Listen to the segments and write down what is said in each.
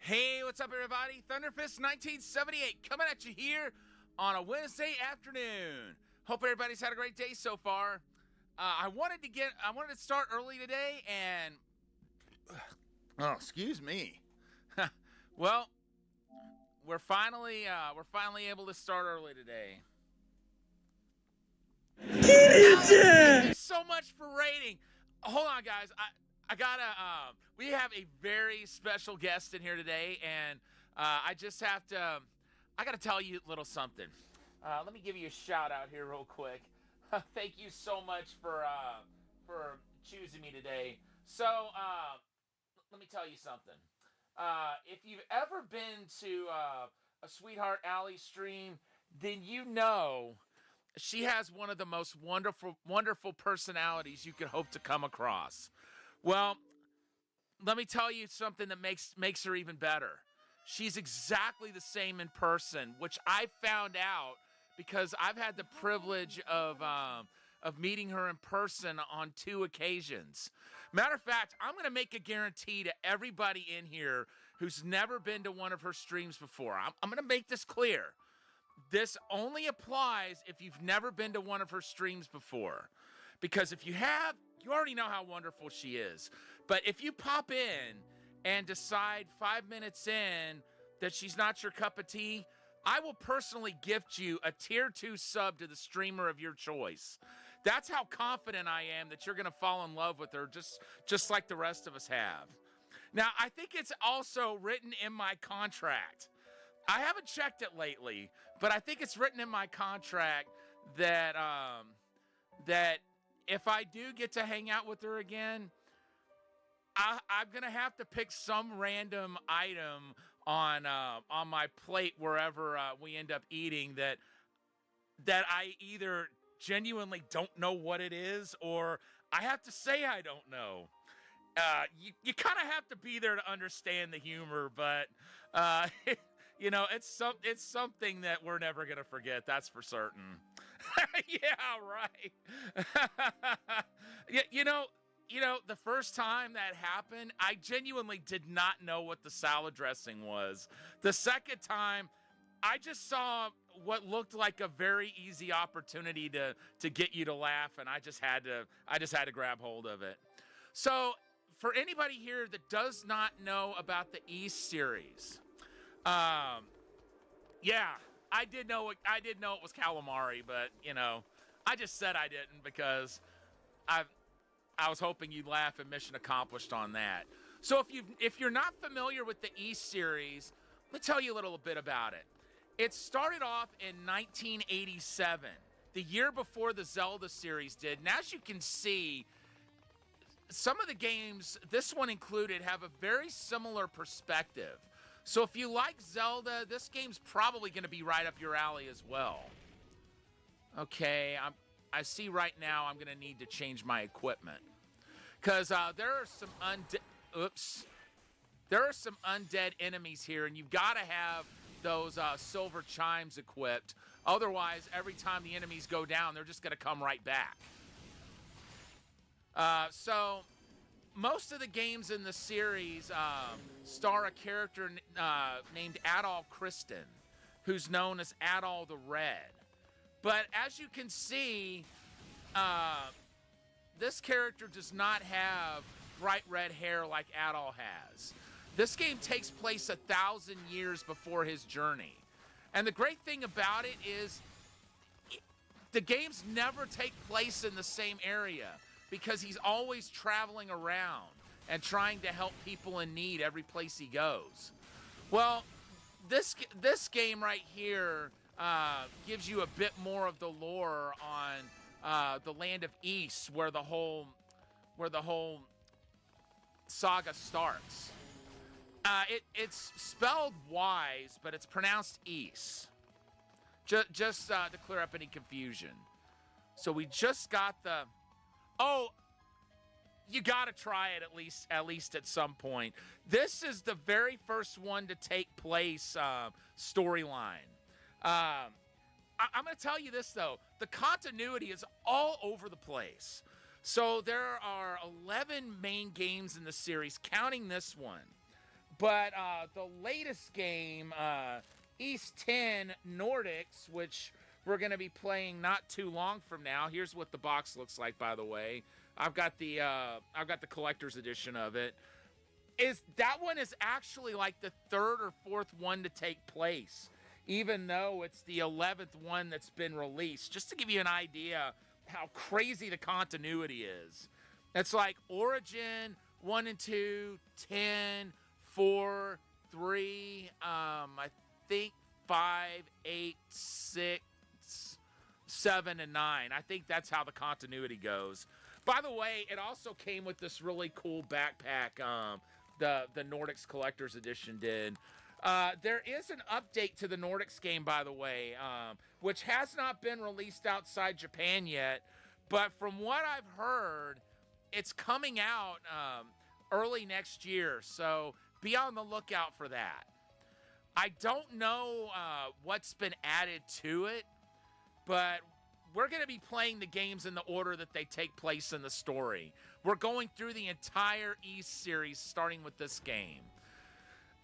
Hey, what's up, everybody? Thunderfist 1978 coming at you here on a Wednesday afternoon. Hope everybody's had a great day so far. I wanted to start early today, and excuse me. Well, we're finally able to start early today. Thank you so much for rating. Hold on, guys. I gotta. We have a very special guest in here today, and I just have to. I gotta tell you a little something. Let me give you a shout out here real quick. Thank you so much for choosing me today. So let me tell you something. If you've ever been to a Sweetheart Alley stream, then you know she has one of the most wonderful personalities you could hope to come across. Well, let me tell you something that makes her even better. She's exactly the same in person, which I found out because I've had the privilege of meeting her in person on 2 occasions. Matter of fact, I'm going to make a guarantee to everybody in here who's never been to one of her streams before. I'm going to make this clear. This only applies if you've never been to one of her streams before. Because if you have, you already know how wonderful she is. But if you pop in and decide 5 minutes in that she's not your cup of tea, I will personally gift you a tier 2 sub to the streamer of your choice. That's how confident I am that you're going to fall in love with her just like the rest of us have. Now, I think it's also written in my contract. I haven't checked it lately, but I think it's written in my contract that that if I do get to hang out with her again, I'm gonna have to pick some random item on my plate wherever we end up eating that I either genuinely don't know what it is or I have to say I don't know. You kind of have to be there to understand the humor, but you know, it's something that we're never gonna forget. That's for certain. Yeah, right. Yeah, the first time that happened, I genuinely did not know what the salad dressing was. The second time, I just saw what looked like a very easy opportunity to get you to laugh, and I just had to grab hold of it. So, for anybody here that does not know about the East series, yeah, I did know it was calamari, but I just said I didn't because I was hoping you'd laugh and mission accomplished on that. So if you're not familiar with the East series, let me tell you a little bit about it. It started off in 1987, the year before the Zelda series did. And as you can see, some of the games, this one included, have a very similar perspective. So if you like Zelda, this game's probably going to be right up your alley as well. Okay, I see right now I'm going to need to change my equipment. Because there are some undead enemies here, and you've got to have those silver chimes equipped. Otherwise, every time the enemies go down, they're just going to come right back. So most of the games in the series star a character named Adol Kristen, who's known as Adol the Red. But as you can see, this character does not have bright red hair like Adol has. This game takes place 1,000 years before his journey. And the great thing about it is the games never take place in the same area because he's always traveling around and trying to help people in need every place he goes. Well, this game right here gives you a bit more of the lore on the land of Ys, where the whole saga starts. It's spelled wise, but it's pronounced Ys. Just to clear up any confusion. So we just got the. Oh, you got to try it at least at some point. This is the very first one to take place storyline. I'm going to tell you this though: the continuity is all over the place. So there are 11 main games in the series, counting this one. But the latest game, East 10 Nordics, which we're going to be playing not too long from now. Here's what the box looks like, by the way. I've got the collector's edition of it. That one is actually like the third or fourth one to take place, even though it's the 11th one that's been released. Just to give you an idea how crazy the continuity is. It's like Origin 1 and 2, 10, 4, 3, I think 5, 8, 6, 7, and 9. I think that's how the continuity goes. By the way, it also came with this really cool backpack, the Nordics Collector's Edition did. There is an update to the Nordics game, by the way, which has not been released outside Japan yet. But from what I've heard, it's coming out early next year. So be on the lookout for that. I don't know what's been added to it, but we're going to be playing the games in the order that they take place in the story. We're going through the entire East series, starting with this game.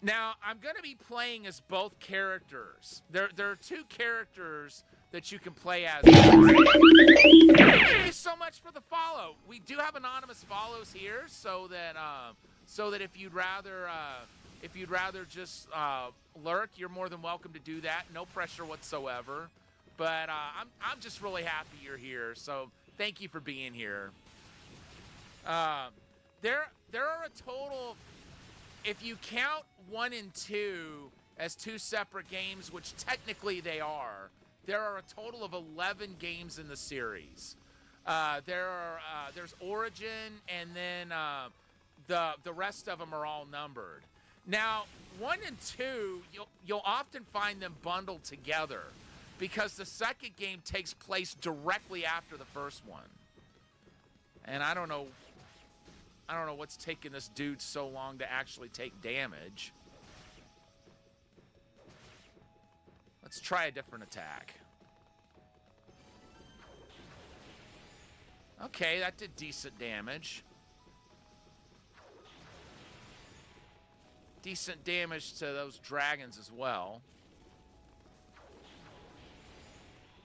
Now, I'm going to be playing as both characters. There are two characters that you can play as. Thank you so much for the follow. We do have anonymous follows here, so that if you'd rather just lurk, you're more than welcome to do that. No pressure whatsoever. But I'm just really happy you're here. So thank you for being here. There are a total, if you count 1 and 2 as two separate games, which technically they are, there are a total of 11 games in the series. There's Origin, and then the rest of them are all numbered. Now, 1 and 2, you'll often find them bundled together, because the second game takes place directly after the first one. And I don't know what's taking this dude so long to actually take damage. Let's try a different attack. Okay, that did decent damage. Decent damage to those dragons as well.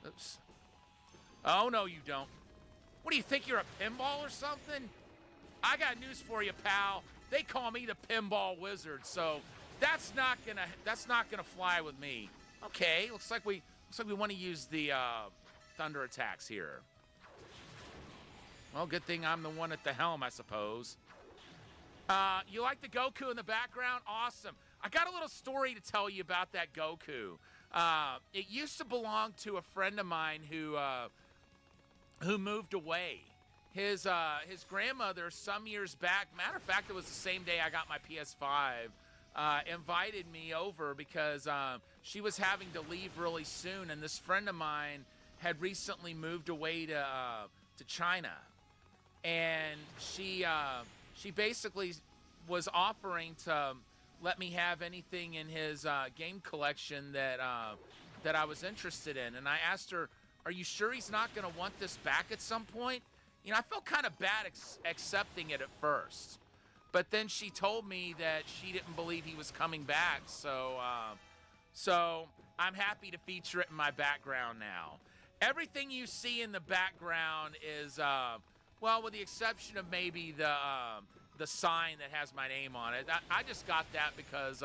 Oops. Oh, no, you don't. What do you think, you're a pinball or something? I got news for you, pal. They call me the Pinball Wizard, so that's not gonna fly with me. Okay, looks like we want to use the thunder attacks here. Well, good thing I'm the one at the helm, I suppose. You like the Goku in the background? Awesome. I got a little story to tell you about that Goku. It used to belong to a friend of mine who moved away. His grandmother, some years back, matter of fact, it was the same day I got my PS5, invited me over because she was having to leave really soon, and this friend of mine had recently moved away to China, and she basically was offering to let me have anything in his game collection that I was interested in. And I asked her, "Are you sure he's not going to want this back at some point?" You know, I felt kind of bad accepting it at first. But then she told me that she didn't believe he was coming back. So I'm happy to feature it in my background now. Everything you see in the background is, well, with the exception of maybe the sign that has my name on it. I just got that because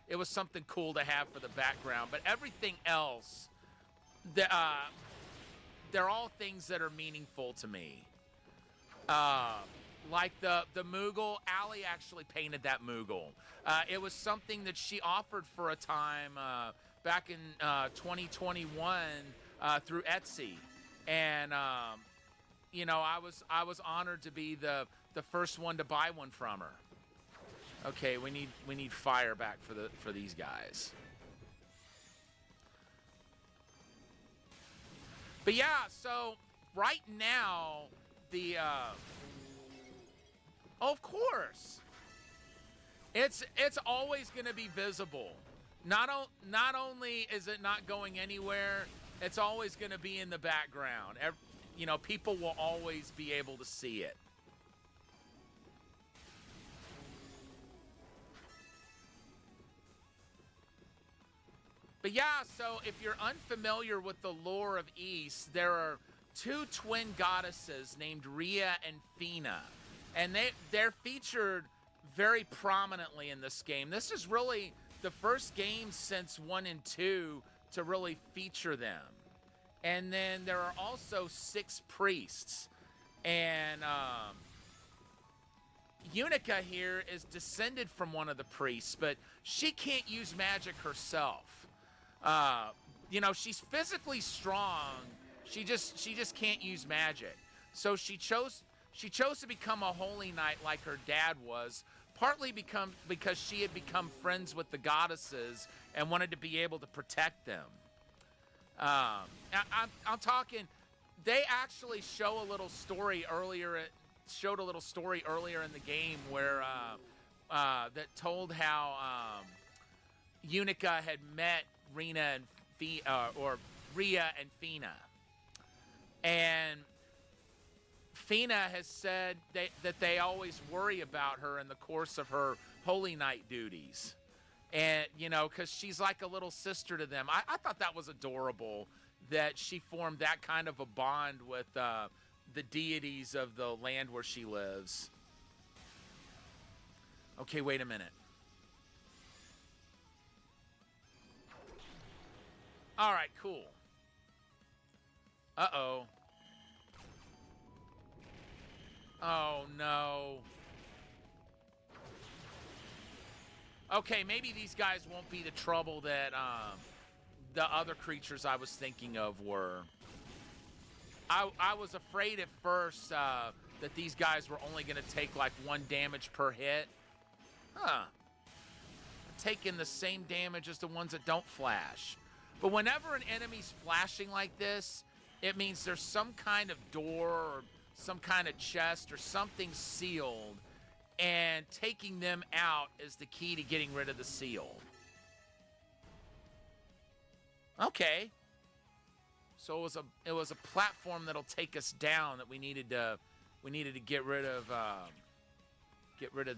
it was something cool to have for the background. But everything else, they're all things that are meaningful to me. Like the Moogle, Allie actually painted that Moogle. It was something that she offered for a time back in 2021 through Etsy, and you know, I was honored to be the first one to buy one from her. Okay, we need fire back for these guys. But yeah, so right now the of course, it's always going to be visible. Not only is it not going anywhere, it's always going to be in the background. You know, people will always be able to see it. But yeah, so if you're unfamiliar with the lore of Ys, there are two twin goddesses named Rhea and Fina. And they're featured very prominently in this game. This is really the first game since 1 and 2 to really feature them. And then there are also 6 priests. And Unica here is descended from one of the priests, but she can't use magic herself. You know, she's physically strong. She just can't use magic. So she chose to become a holy knight like her dad was, partly because she had become friends with the goddesses and wanted to be able to protect them. I'm talking. They actually show a little story earlier. Showed a little story earlier in the game where that told how Unica had met Rhea and Fina, and Fina has said that they always worry about her in the course of her Holy Knight duties. And, you know, because she's like a little sister to them. I thought that was adorable that she formed that kind of a bond with the deities of the land where she lives. Okay, wait a minute. All right, cool. Uh-oh. Oh, no. Okay, maybe these guys won't be the trouble that the other creatures I was thinking of were. I was afraid at first that these guys were only going to take like 1 damage per hit. Huh. Taking the same damage as the ones that don't flash. But whenever an enemy's flashing like this, it means there's some kind of door or some kind of chest or something sealed, and taking them out is the key to getting rid of the seal. Okay. So it was a platform that'll take us down that we needed to get rid of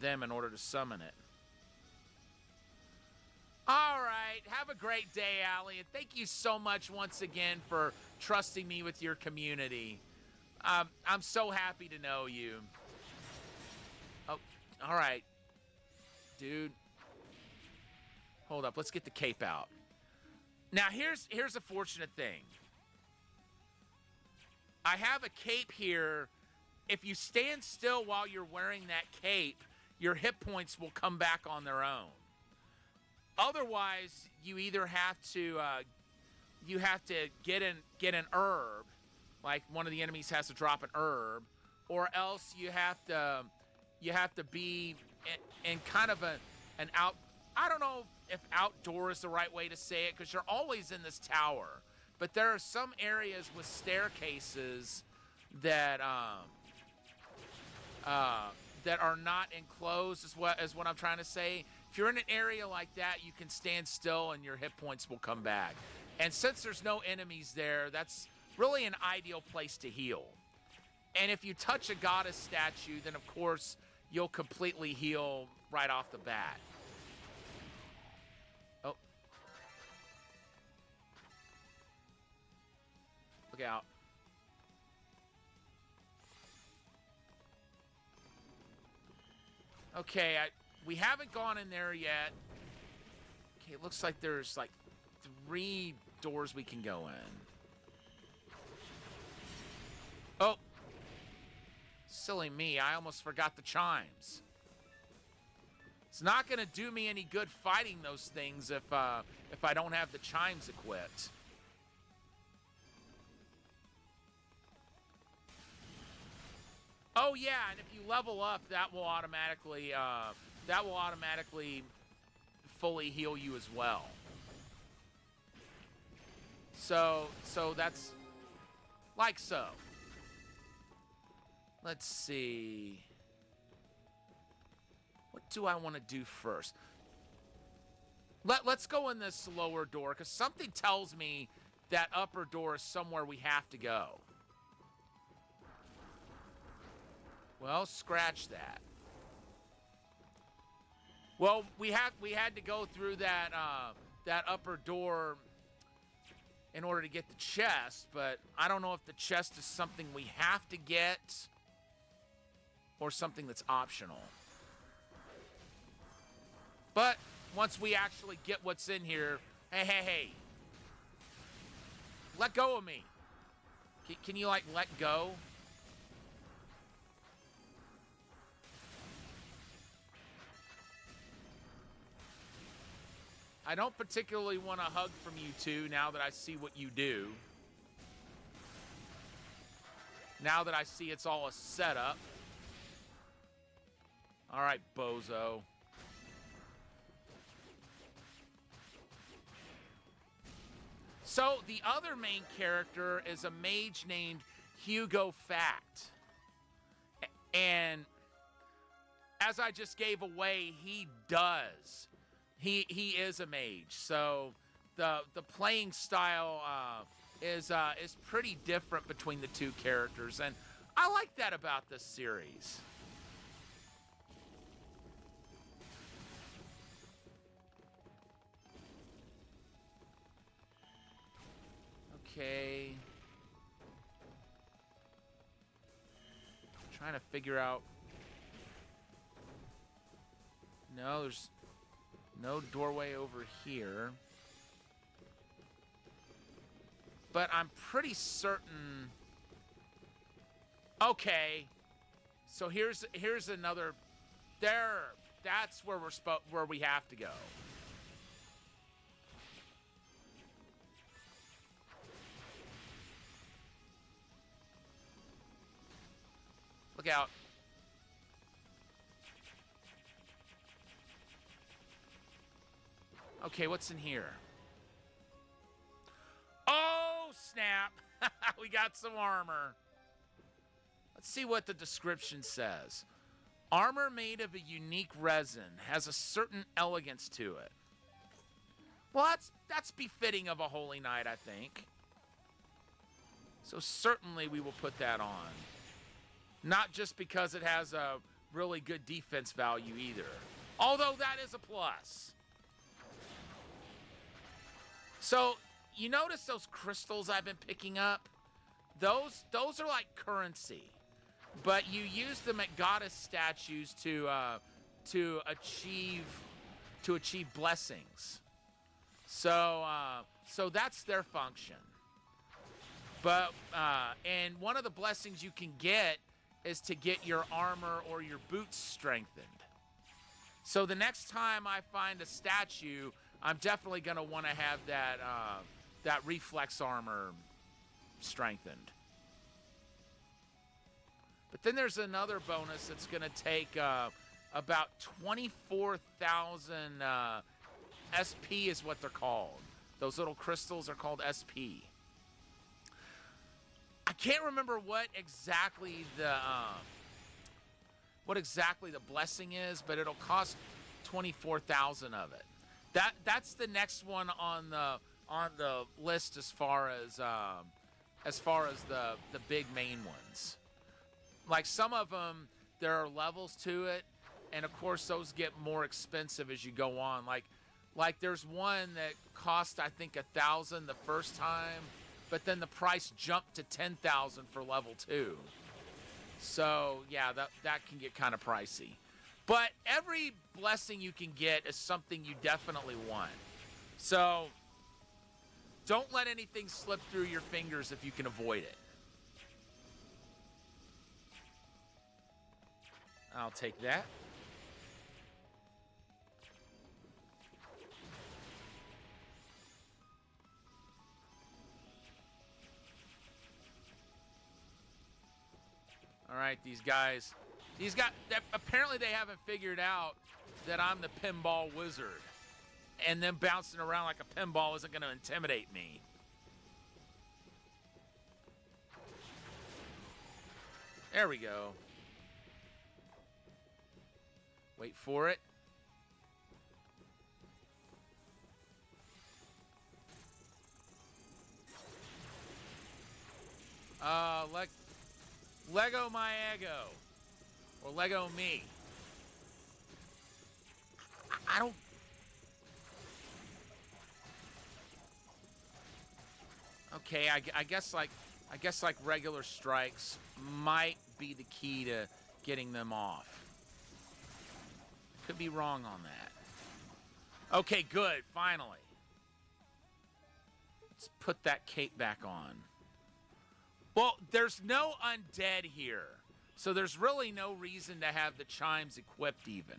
them in order to summon it. All right, have a great day, Allie, and thank you so much once again for trusting me with your community. I'm so happy to know you. Oh, all right, dude. Hold up, let's get the cape out. Now here's a fortunate thing. I have a cape here. If you stand still while you're wearing that cape, your hit points will come back on their own. Otherwise, you either have to get an herb, like one of the enemies has to drop an herb, or else you have to be in kind of an out. I don't know if outdoor is the right way to say it, because you're always in this tower. But there are some areas with staircases that are not enclosed, is what I'm trying to say. If you're in an area like that, you can stand still and your hit points will come back. And since there's no enemies there, that's really an ideal place to heal. And if you touch a goddess statue, then of course you'll completely heal right off the bat. Oh. Look out. Okay, we haven't gone in there yet. Okay, it looks like there's like 3 doors we can go in. Oh. Silly me, I almost forgot the chimes. It's not going to do me any good fighting those things if I don't have the chimes equipped. Oh yeah, and if you level up, that will automatically fully heal you as well. So that's like so. Let's see. What do I want to do first? Let's go in this lower door, because something tells me that upper door is somewhere we have to go. Well, scratch that. Well, we had to go through that that upper door in order to get the chest, but I don't know if the chest is something we have to get or something that's optional. But once we actually get what's in here, hey, let go of me. Can you, like, let go? I don't particularly want a hug from you two now that I see what you do. Now that I see it's all a setup. All right, bozo. So the other main character is a mage named Hugo Fact. And as I just gave away, he does. He is a mage. So the playing style is pretty different between the two characters, and I like that about this series. Okay. Trying to figure out. No, there's no doorway over here. But I'm pretty certain. Okay. So here's another. There. That's where where we have to go. Look out. Okay, what's in here? Oh, snap. We got some armor. Let's see what the description says. Armor made of a unique resin has a certain elegance to it. Well, that's befitting of a holy knight, I think. So certainly we will put that on. Not just because it has a really good defense value either. Although that is a plus. So, you notice those crystals I've been picking up? Those are like currency. But you use them at goddess statues to achieve blessings. So that's their function. But and one of the blessings you can get is to get your armor or your boots strengthened. So the next time I find a statue, I'm definitely going to want to have that reflex armor strengthened. But then there's another bonus that's going to take about 24,000 SP is what they're called. Those little crystals are called SP. I can't remember what exactly the blessing is, but it'll cost 24,000 of it. That's the next one on the list as far as the big main ones. Like some of them, there are levels to it, and of course those get more expensive as you go on. Like there's one that cost I think 1,000 the first time, but then the price jumped to 10,000 for level 2. So yeah, that can get kind of pricey. But every blessing you can get is something you definitely want. So don't let anything slip through your fingers if you can avoid it. I'll take that. All right, these guys, apparently they haven't figured out that I'm the pinball wizard. And them bouncing around like a pinball isn't going to intimidate me. There we go. Wait for it. Lego my ego. Or Lego me. I don't... Okay, I guess like regular strikes might be the key to getting them off. Could be wrong on that. Okay, good. Finally. Let's put that cape back on. Well, there's no undead here, so there's really no reason to have the chimes equipped even.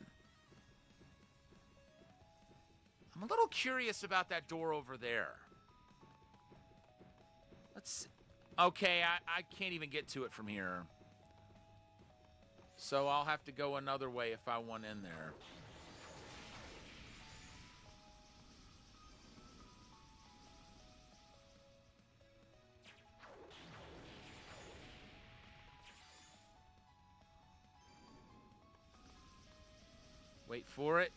I'm a little curious about that door over there. Let's... Okay, I can't even get to it from here. So I'll have to go another way if I want in there. Wait for it.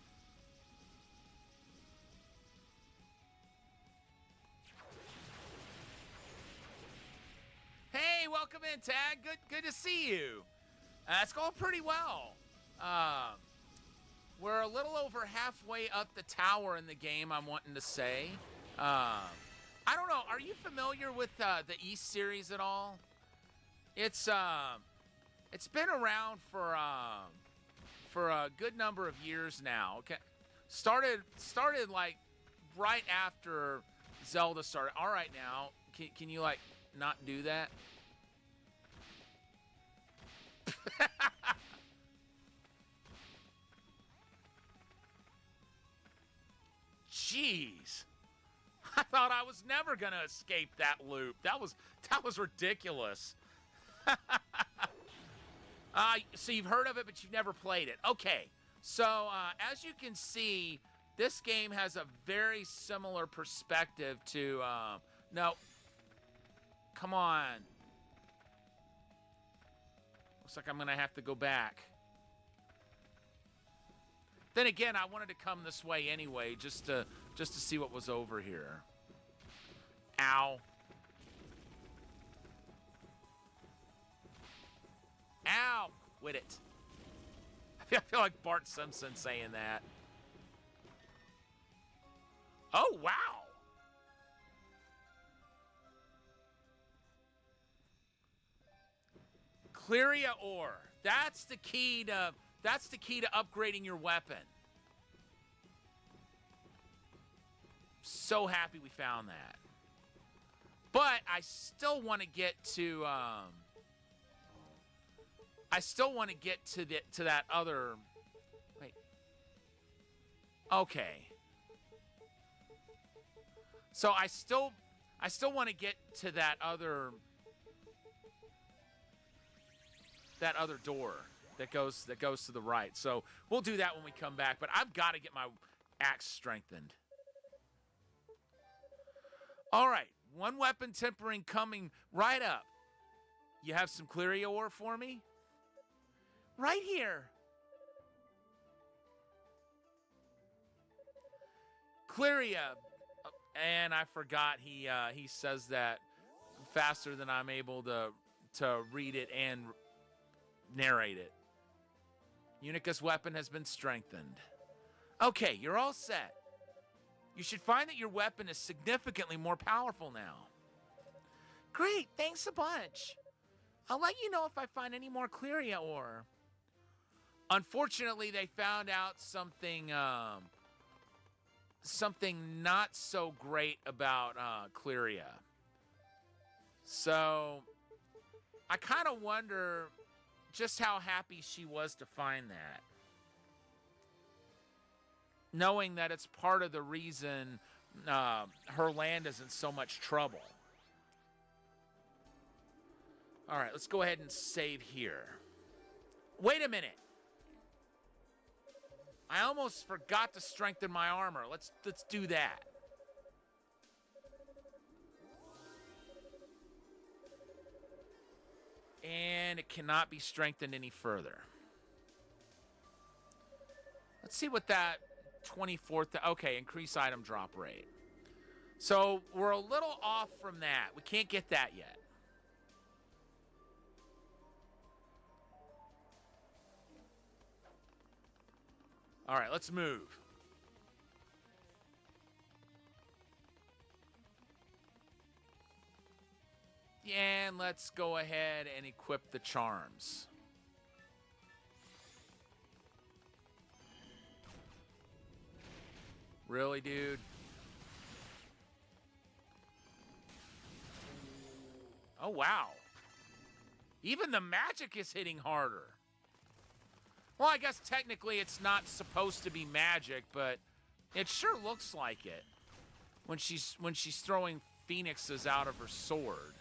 Hey, welcome in, Tag. Good to see you. It's going pretty well. We're a little over halfway up the tower in the game, I'm wanting to say. I don't know. Are you familiar with the East series at all? It's been around for a good number of years now. Okay, started like right after Zelda started. All right, now can you like not do that? Jeez. I thought I was never going to escape that loop. That was ridiculous. So you've heard of it, but you've never played it. Okay. So as you can see, this game has a very similar perspective to... no. Come on. Looks like I'm going to have to go back. Then again, I wanted to come this way anyway, just to see what was over here. Ow. Ow! Quit it. I feel like Bart Simpson saying that. Oh, wow! Clearia ore. That's the key to upgrading your weapon. So happy we found that. But I still want to get to that other... Wait. Okay. So I still want to get to that other door that goes to the right. So we'll do that when we come back, but I've got to get my axe strengthened. All right, one weapon tempering coming right up. You have some Clearia ore for me? Right here. Clearia, and I forgot he says that faster than I'm able to read it and narrate it. Unica's weapon has been strengthened. Okay, you're all set. You should find that your weapon is significantly more powerful now. Great, thanks a bunch. I'll let you know if I find any more Clearia ore. Unfortunately, they found out something not so great about Clearia. So I kind of wonder just how happy she was to find that. Knowing that it's part of the reason her land is in so much trouble. All right, let's go ahead and save here. Wait a minute. I almost forgot to strengthen my armor. Let's do that. And it cannot be strengthened any further. Let's see what that 24th... Okay, increase item drop rate. So we're a little off from that. We can't get that yet. All right, let's move. And let's go ahead and equip the charms. Really, dude? Oh, wow. Even the magic is hitting harder. Well, I guess technically it's not supposed to be magic, but it sure looks like it when she's throwing phoenixes out of her sword.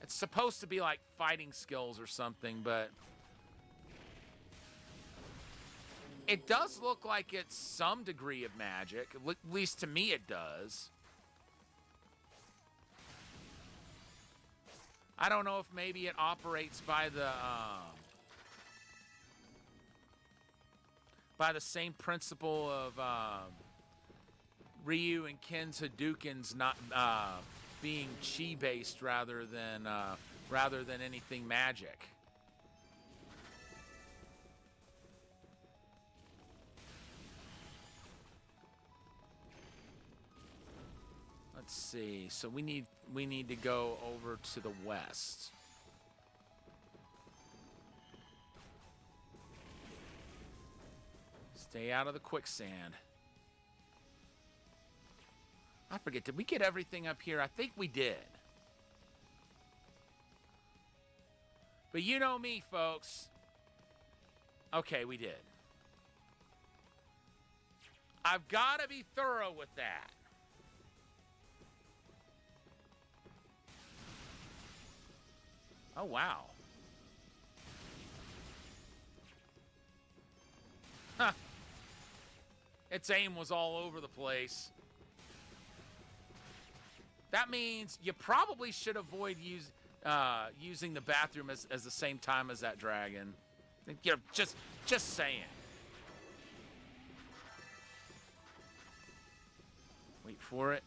It's supposed to be like fighting skills or something, but it does look like it's some degree of magic. At least to me it does. I don't know if maybe it operates by the same principle of Ryu and Ken's Hadoukens not being chi based rather than anything magic. Let's see. So we need to go over to the west. Stay out of the quicksand. I forget, did we get everything up here? I think we did. But you know me, folks. Okay, we did. I've got to be thorough with that. Oh, wow. Huh. Its aim was all over the place. That means you probably should avoid using the bathroom as the same time as that dragon. You know, just saying. Wait for it.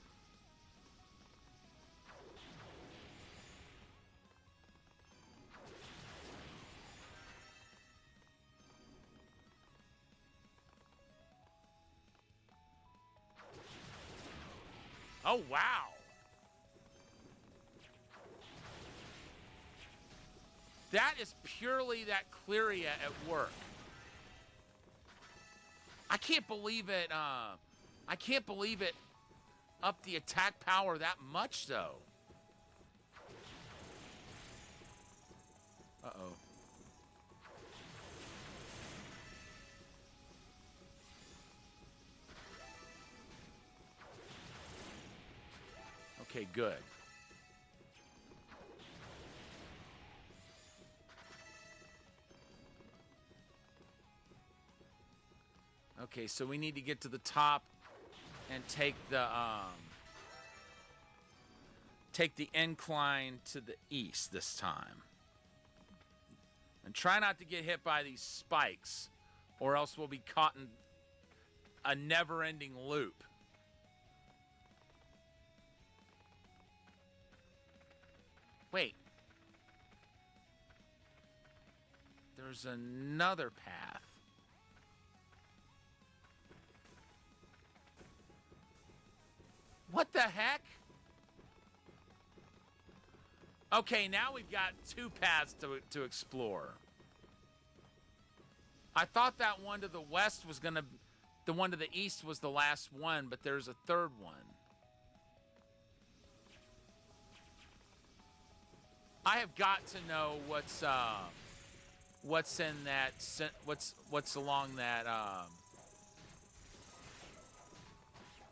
Oh, wow. That is purely that Cleria at work. I can't believe it. I can't believe it upped the attack power that much, though. Uh-oh. Okay, good. Okay, so we need to get to the top and take the incline to the east this time. And try not to get hit by these spikes, or else we'll be caught in a never-ending loop. Wait. There's another path. What the heck? Okay, now we've got two paths to explore. I thought that one to the west was gonna... The one to the east was the last one, but there's a third one. I have got to know what's in that... What's along that...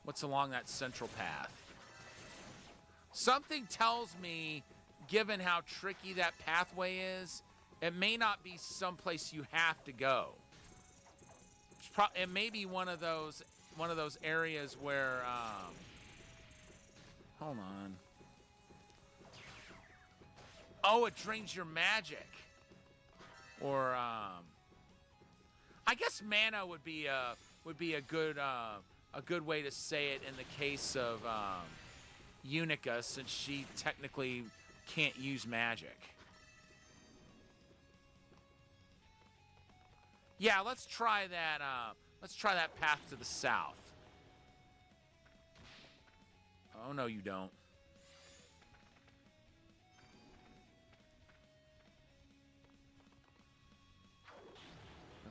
What's along that central path? Something tells me, given how tricky that pathway is, it may not be someplace you have to go. It may be one of those areas where. Hold on. Oh, it drains your magic. Or I guess mana would be a good way to say it in the case of Unica, since she technically can't use magic. Yeah, let's try that. Let's try that path to the south. Oh, no, you don't.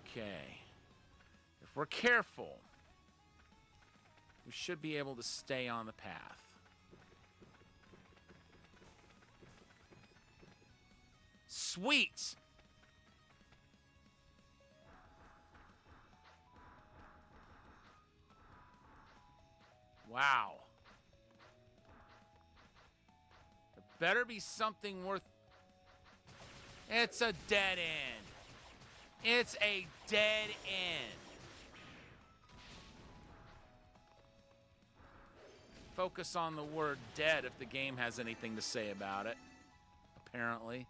Okay. If we're careful, we should be able to stay on the path. Sweet! Wow. There better be something worth... It's a dead end. It's a dead end. Focus on the word dead if the game has anything to say about it. Apparently.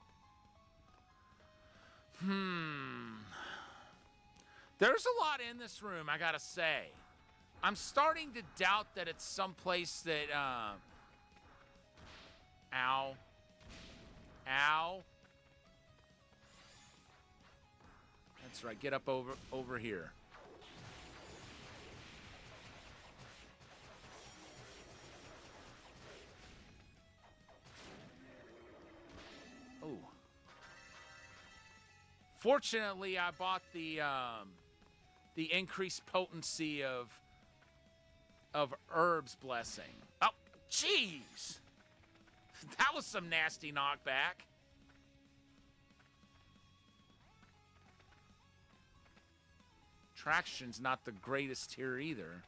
There's a lot in this room, I gotta say. I'm starting to doubt that it's someplace that, Ow. Ow. That's right, get up over here. Ooh. Fortunately, I bought the increased potency of Herb's Blessing. Oh, jeez. That was some nasty knockback. Traction's not the greatest here either.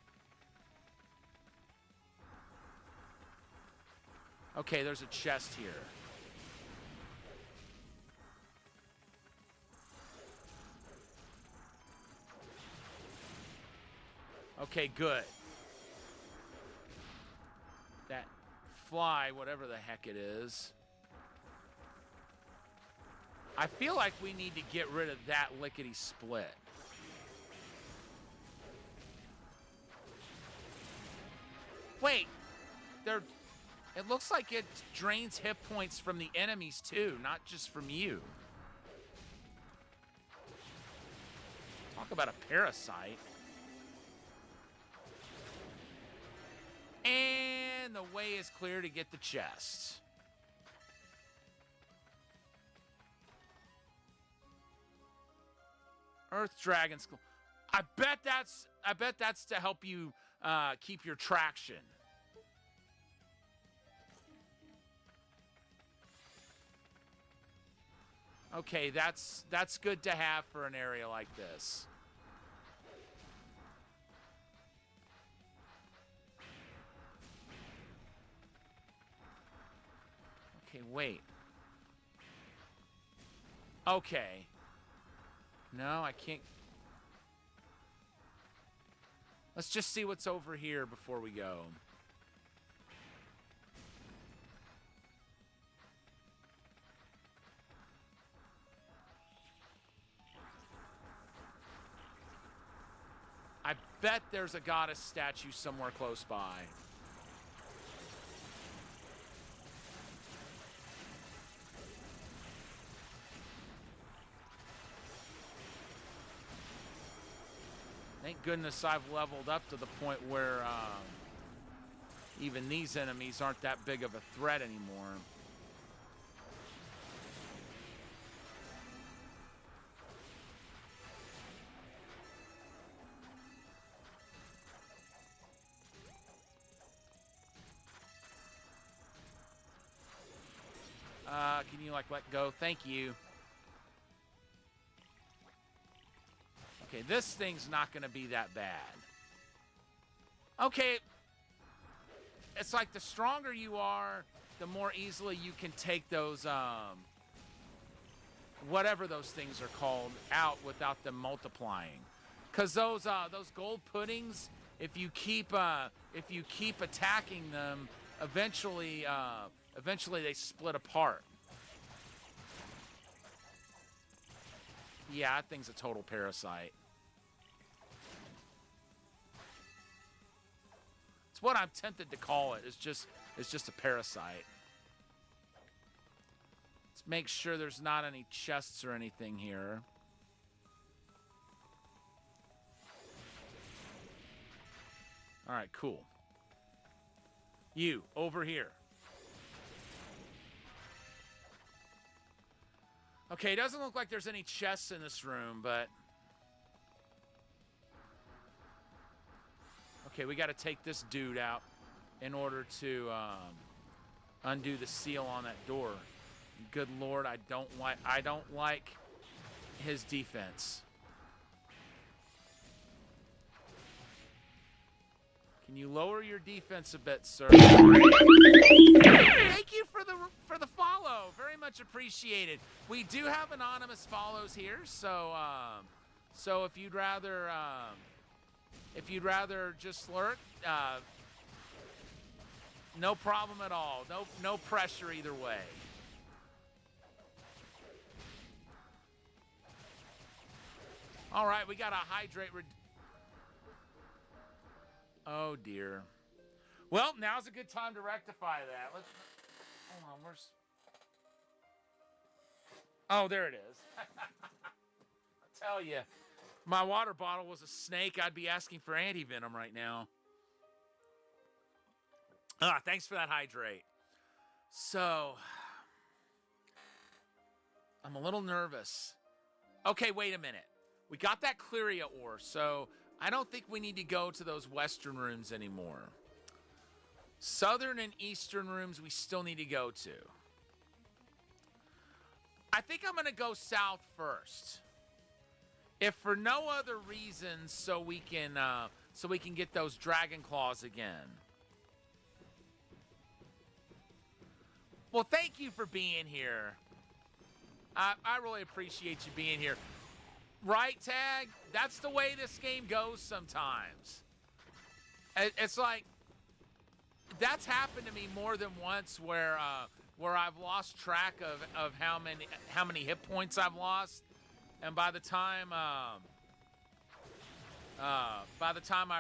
Okay, there's a chest here. Okay, good. That fly, whatever the heck it is. I feel like we need to get rid of that lickety-split. Wait, it looks like it drains hit points from the enemies too, not just from you. Talk about a parasite. And the way is clear to get the chest. Earth Dragon Skull. I bet that's to help you keep your traction. Okay, that's good to have for an area like this. Okay, wait. Okay. No, I can't. Let's just see what's over here before we go. I bet there's a goddess statue somewhere close by. Thank goodness I've leveled up to the point where even these enemies aren't that big of a threat anymore. Can you, like, let go? Thank you. Okay, this thing's not going to be that bad. Okay. It's like the stronger you are, the more easily you can take those, whatever those things are called, out without them multiplying. Because those gold puddings, if you keep attacking them, eventually they split apart. Yeah, that thing's a total parasite. It's what I'm tempted to call it. It's just a parasite. Let's make sure there's not any chests or anything here. All right, cool. You, over here. Okay, it doesn't look like there's any chests in this room, but... Okay, we got to take this dude out in order to undo the seal on that door. Good Lord, I don't like his defense. Can you lower your defense a bit, sir? Thank you for the follow. Very much appreciated. We do have anonymous follows here, so if you'd rather just lurk, no problem at all. No pressure either way. All right, we got a hydrate. Oh dear. Well, now's a good time to rectify that. Hold on. Where's? Oh, there it is. I tell you, my water bottle was a snake. I'd be asking for anti-venom right now. Thanks for that hydrate. So, I'm a little nervous. Okay, wait a minute. We got that Clearia ore, so I don't think we need to go to those western rooms anymore. Southern and eastern rooms we still need to go to. I think I'm going to go south first. If for no other reason, so we can get those dragon claws again. Well, thank you for being here. I really appreciate you being here. Right, Tag? That's the way this game goes sometimes. It's like, that's happened to me more than once where I've lost track of how many hit points I've lost, and by the time I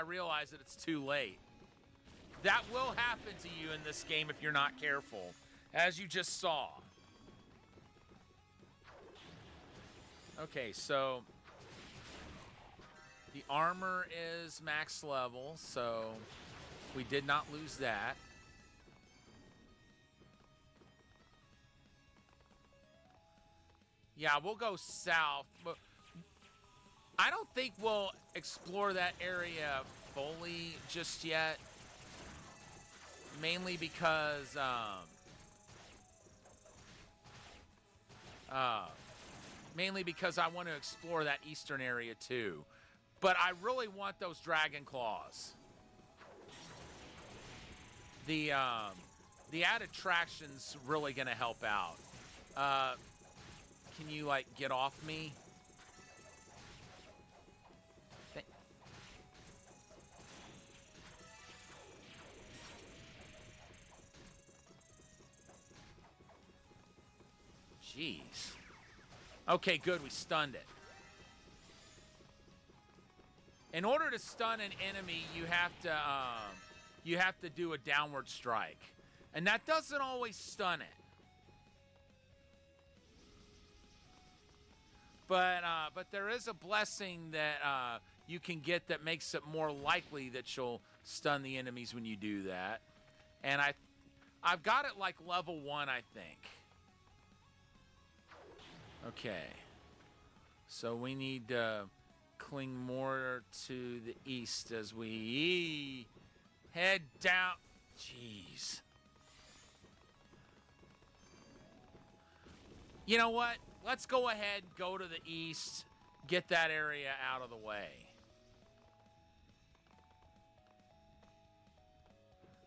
realize that it's too late. That will happen to you in this game if you're not careful, as you just saw. Okay, so the armor is max level, so we did not lose that. Yeah, we'll go south, but I don't think we'll explore that area fully just yet. Mainly because I want to explore that eastern area too. But I really want those dragon claws. The added traction's really gonna help out. Can you like get off me? Jeez. Okay, good. We stunned it. In order to stun an enemy, you have to do a downward strike, and that doesn't always stun it. But there is a blessing that you can get that makes it more likely that you'll stun the enemies when you do that. And I've got it like level 1, I think. Okay. So we need to cling more to the east as we head down. Jeez. You know what? Let's go ahead, go to the east, get that area out of the way.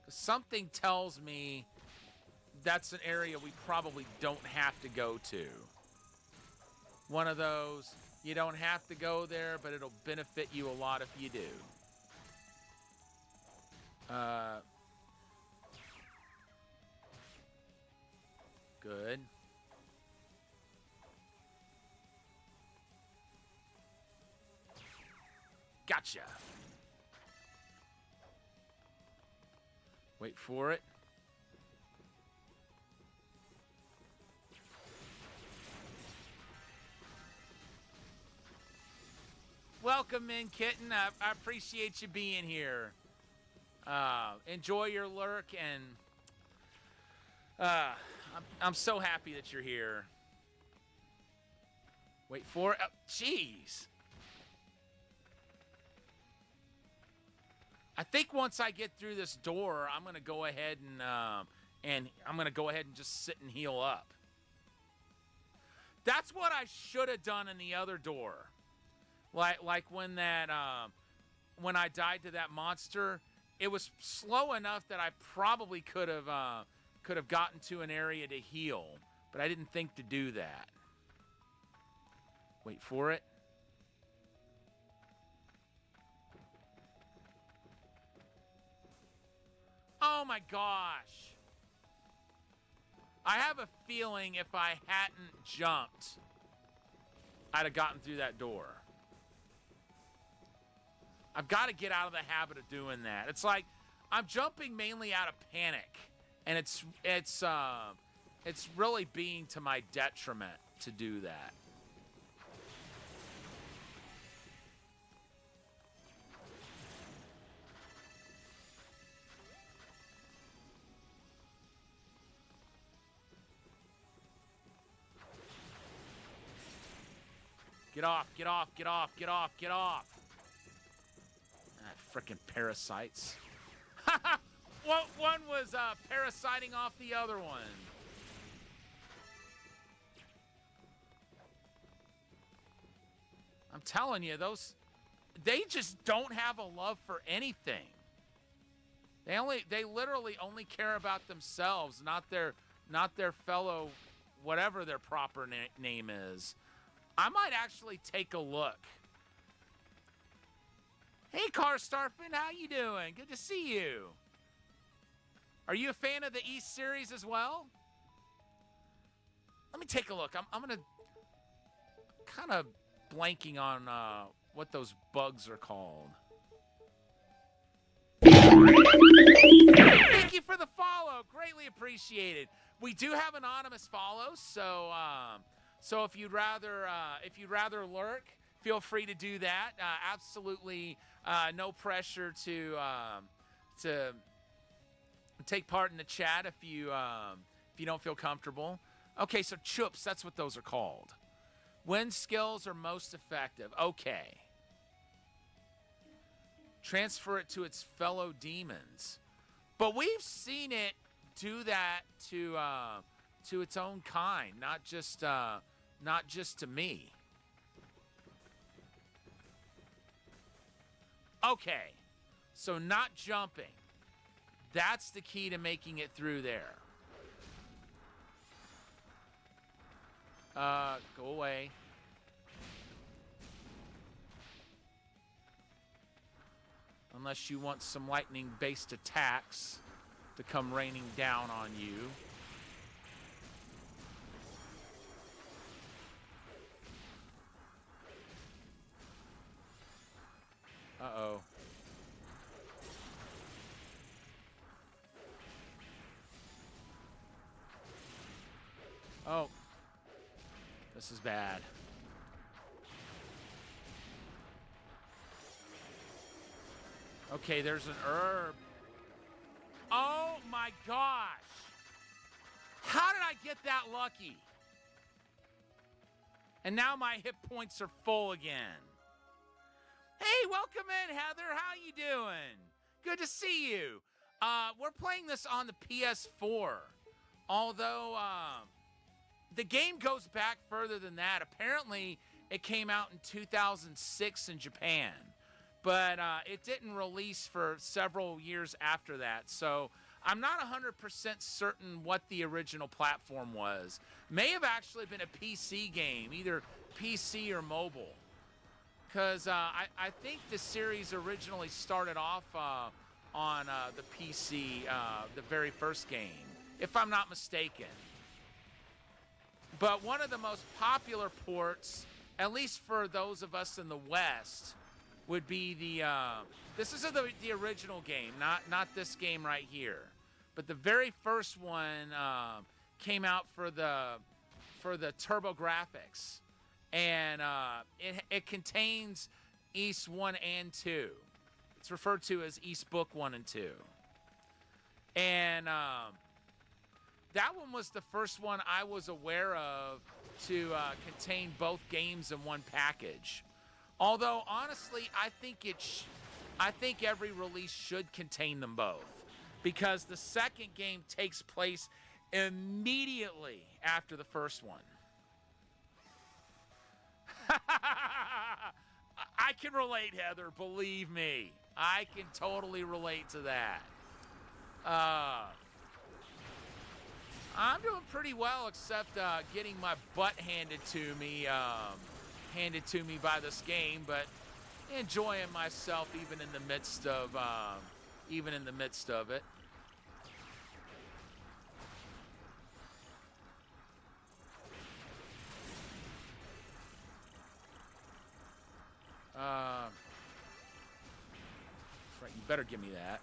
Something tells me that's an area we probably don't have to go to. One of those, you don't have to go there, but it'll benefit you a lot if you do. Good. Gotcha. Wait for it. Welcome in, Kitten. I appreciate you being here. Enjoy your lurk, and I'm so happy that you're here. Wait for it. Jeez. I think once I get through this door, I'm gonna go ahead and I'm gonna go ahead and just sit and heal up. That's what I should have done in the other door. Like when that when I died to that monster, it was slow enough that I probably could have gotten to an area to heal, but I didn't think to do that. Wait for it. Oh my gosh. I have a feeling if I hadn't jumped, I'd have gotten through that door. I've got to get out of the habit of doing that. It's like I'm jumping mainly out of panic, and it's really being to my detriment to do that. Get off, get off, get off, get off, get off. Ah, frickin' parasites. One was parasiting off the other one. I'm telling you, they just don't have a love for anything. They literally only care about themselves, not their fellow, whatever their proper name is. I might actually take a look. Hey, Carstarfin, how you doing? Good to see you. Are you a fan of the East series as well? Let me take a look. I'm gonna kind of blanking on what those bugs are called. Thank you for the follow. Greatly appreciated. We do have anonymous follows, so if you'd rather lurk, feel free to do that. Absolutely, no pressure to take part in the chat if you don't feel comfortable. Okay, so chups, that's what those are called. When skills are most effective. Okay. Transfer it to its fellow demons. But we've seen it do that to its own kind, not just to me. Okay, so not jumping. That's the key to making it through there. Go away. Unless you want some lightning-based attacks to come raining down on you. Uh-oh. Oh. This is bad. Okay, there's an herb. Oh my gosh. How did I get that lucky? And now my hit points are full again. Hey, welcome in, Heather. How you doing? Good to see you. We're playing this on the PS4. Although the game goes back further than that. Apparently, it came out in 2006 in Japan. But it didn't release for several years after that. So I'm not 100% certain what the original platform was. May have actually been a PC game, either PC or mobile. Because I think the series originally started off on the PC, the very first game, if I'm not mistaken. But one of the most popular ports, at least for those of us in the West, would be this is the original game, not this game right here, but the very first one came out for the TurboGrafx, and it contains Ys 1 and 2. It's referred to as East Book 1 and 2. And that one was the first one I was aware of to contain both games in one package. Although, honestly, I think every release should contain them both, because the second game takes place immediately after the first one. I can relate, Heather. Believe me. I can totally relate to that. I'm doing pretty well, except getting my butt handed to me by this game, but enjoying myself even in the midst of it. That's right. You better give me that.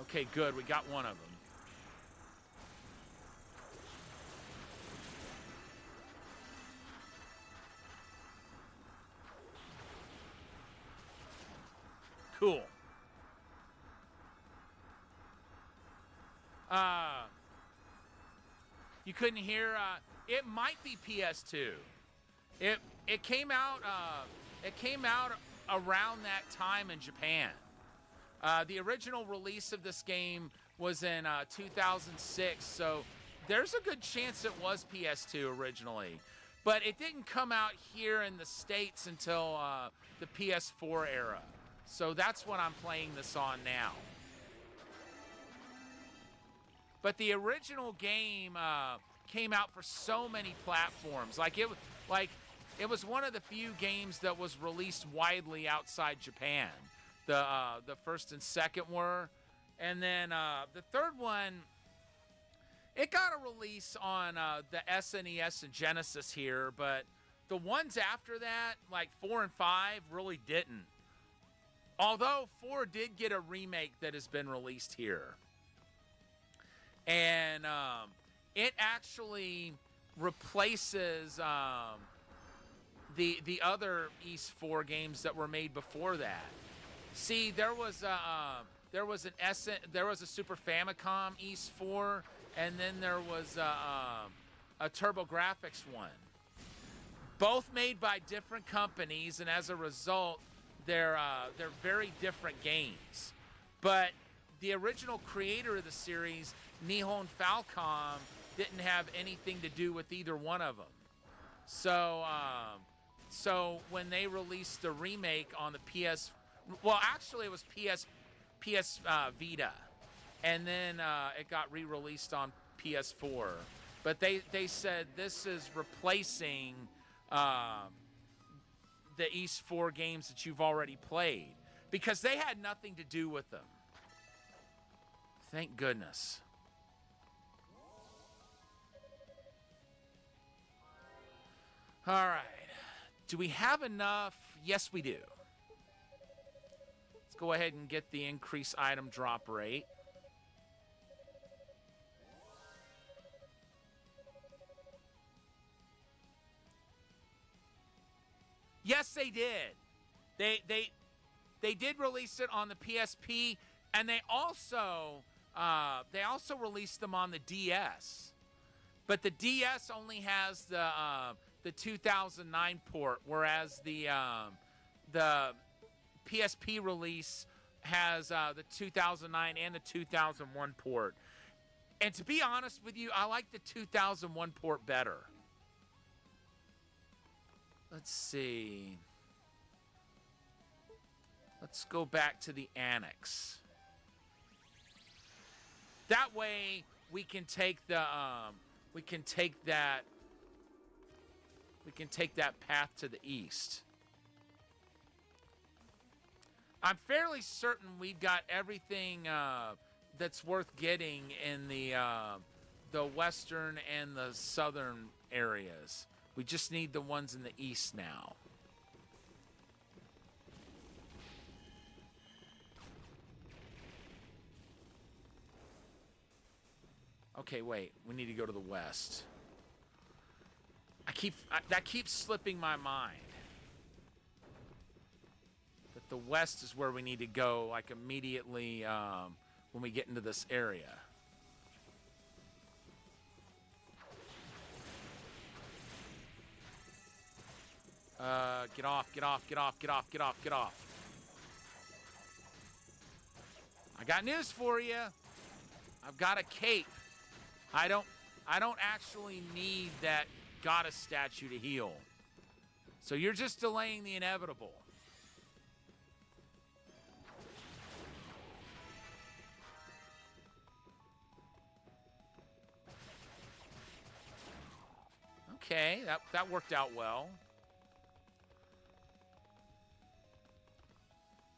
Okay, good. We got one of them. Cool. You couldn't hear. It might be PS2. It came out. It came out around that time in Japan. The original release of this game was in 2006, so there's a good chance it was PS2 originally. But it didn't come out here in the States until the PS4 era. So that's what I'm playing this on now. But the original game came out for so many platforms. It was one of the few games that was released widely outside Japan. The first and second were, and then the third one, it got a release on the SNES and Genesis here, but the ones after that, like 4 and 5, really didn't. Although 4 did get a remake that has been released here. And it actually replaces the other East 4 games that were made before that. See, there was a Super Famicom East 4, and then there was a TurboGrafx one. Both made by different companies, and as a result, they're very different games. But the original creator of the series, Nihon Falcom, didn't have anything to do with either one of them. So when they released the remake on the actually it was PS Vita, and then it got re-released on PS4. But they said this is replacing the East 4 games that you've already played, because they had nothing to do with them. Thank goodness. All right. Do we have enough? Yes, we do. Let's go ahead and get the increased item drop rate. Yes, they did. They did release it on the PSP, and they also released them on the DS. But the DS only has the 2009 port, whereas the PSP release has the 2009 and the 2001 port. And to be honest with you, I like the 2001 port better. Let's see. Let's go back to the annex. That way we can take the we can take that path to the east. I'm fairly certain we've got everything that's worth getting in the western and the southern areas. We just need the ones in the east now. Okay, wait. We need to go to the west. That keeps slipping my mind. That the west is where we need to go, like immediately when we get into this area. Get off, get off, get off, get off, get off, get off. I got news for you. I've got a cape. I don't actually need that goddess statue to heal. So you're just delaying the inevitable. Okay, that worked out well.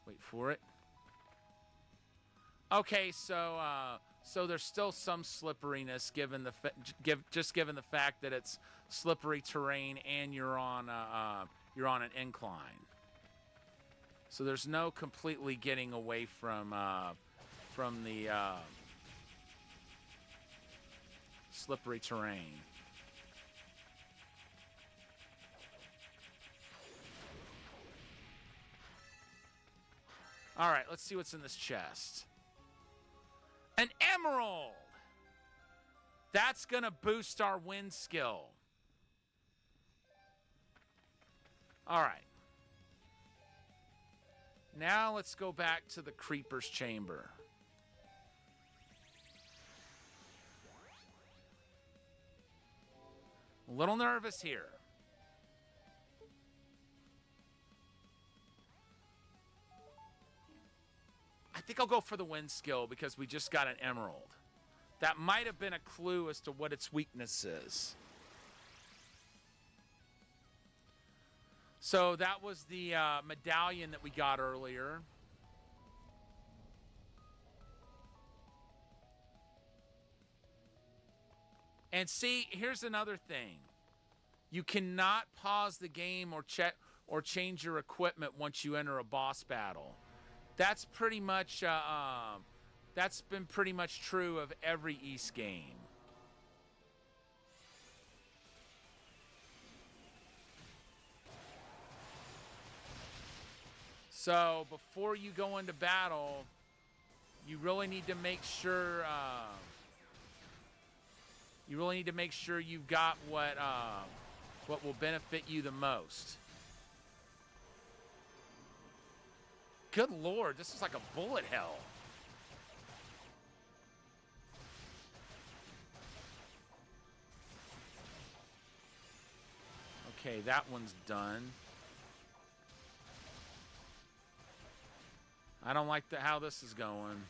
Wait for it. Okay, so there's still some slipperiness given the given the fact that it's slippery terrain and you're on an incline. So there's no completely getting away from the slippery terrain. All right, let's see what's in this chest. An emerald! That's going to boost our wind skill. All right. Now let's go back to the Creeper's Chamber. A little nervous here. I think I'll go for the wind skill because we just got an emerald. That might have been a clue as to what its weakness is. So that was the medallion that we got earlier. And see, here's another thing. You cannot pause the game or check or change your equipment once you enter a boss battle. That's pretty much, that's been pretty much true of every Ys game. So before you go into battle, you really need to make sure, you've got what will benefit you the most. Good Lord, this is like a bullet hell. Okay, that one's done. I don't like how this is going.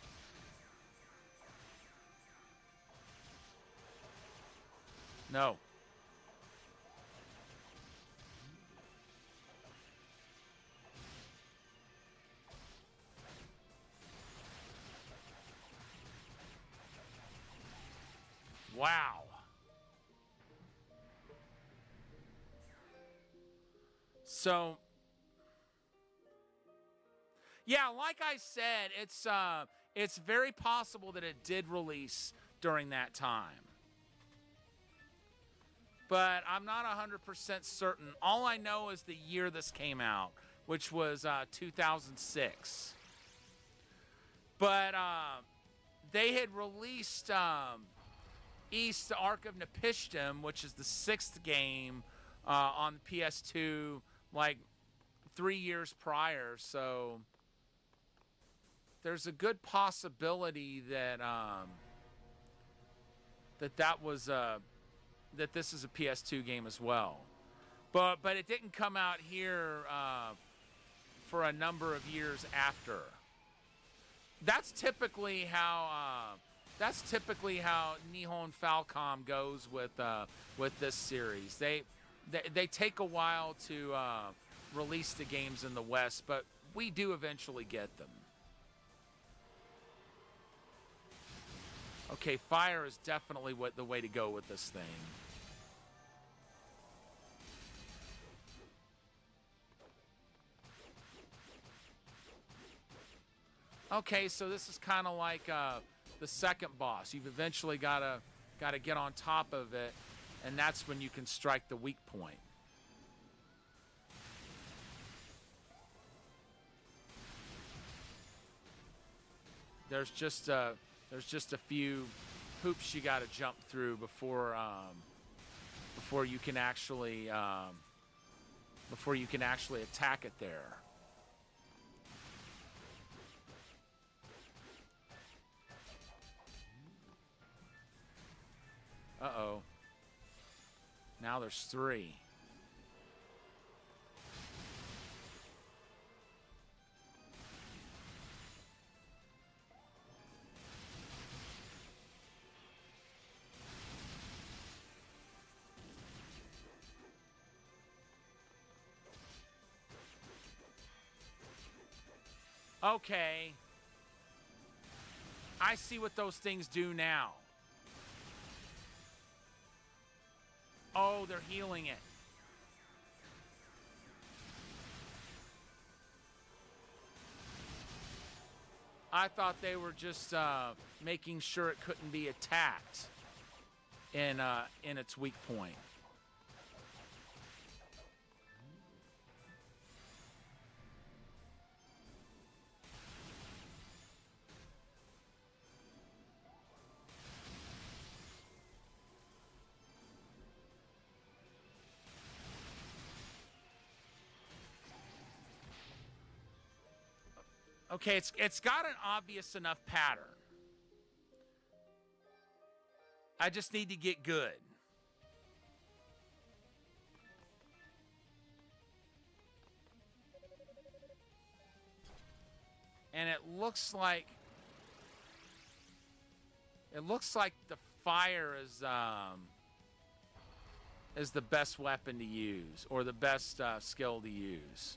No. Wow. So, yeah, like I said, it's very possible that it did release during that time. But I'm not 100% certain. All I know is the year this came out, which was 2006. But they had released Ys, the Ark of Napishtim, which is the 6th game on the PS2, like 3 years prior. So there's a good possibility that that this is a PS2 game as well. But it didn't come out here for a number of years after. That's typically how Nihon Falcom goes with this series. They take a while to release the games in the West, but we do eventually get them. Okay, fire is definitely the way to go with this thing. Okay, so this is kind of like the second boss. You've eventually got to get on top of it and that's when you can strike the weak point. There's just a few hoops you got to jump through before you can actually attack it there. Uh-oh. Now there's 3. Okay. I see what those things do now. Oh, they're healing it. I thought they were just making sure it couldn't be attacked in its weak point. Okay, it's got an obvious enough pattern. I just need to get good. And it looks like the fire is the best weapon to use, or the best skill to use.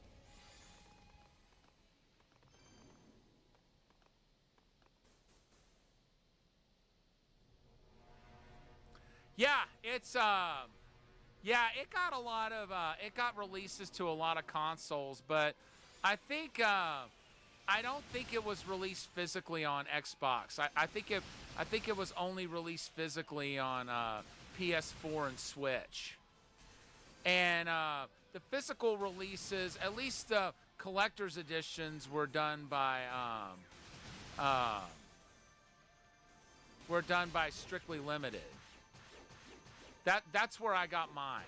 Yeah, it's it got a lot of it got releases to a lot of consoles, but I think I don't think it was released physically on Xbox. I think it was only released physically on PS4 and Switch. And the physical releases, at least the collector's editions, were done by Strictly Limited. That's where I got mine.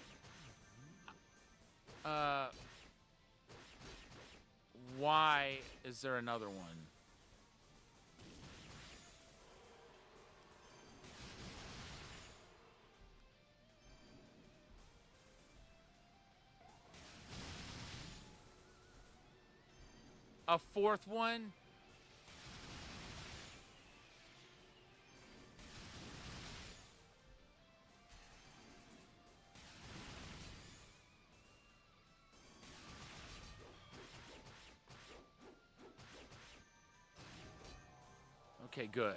Why is there another one? A 4th one? Okay, good.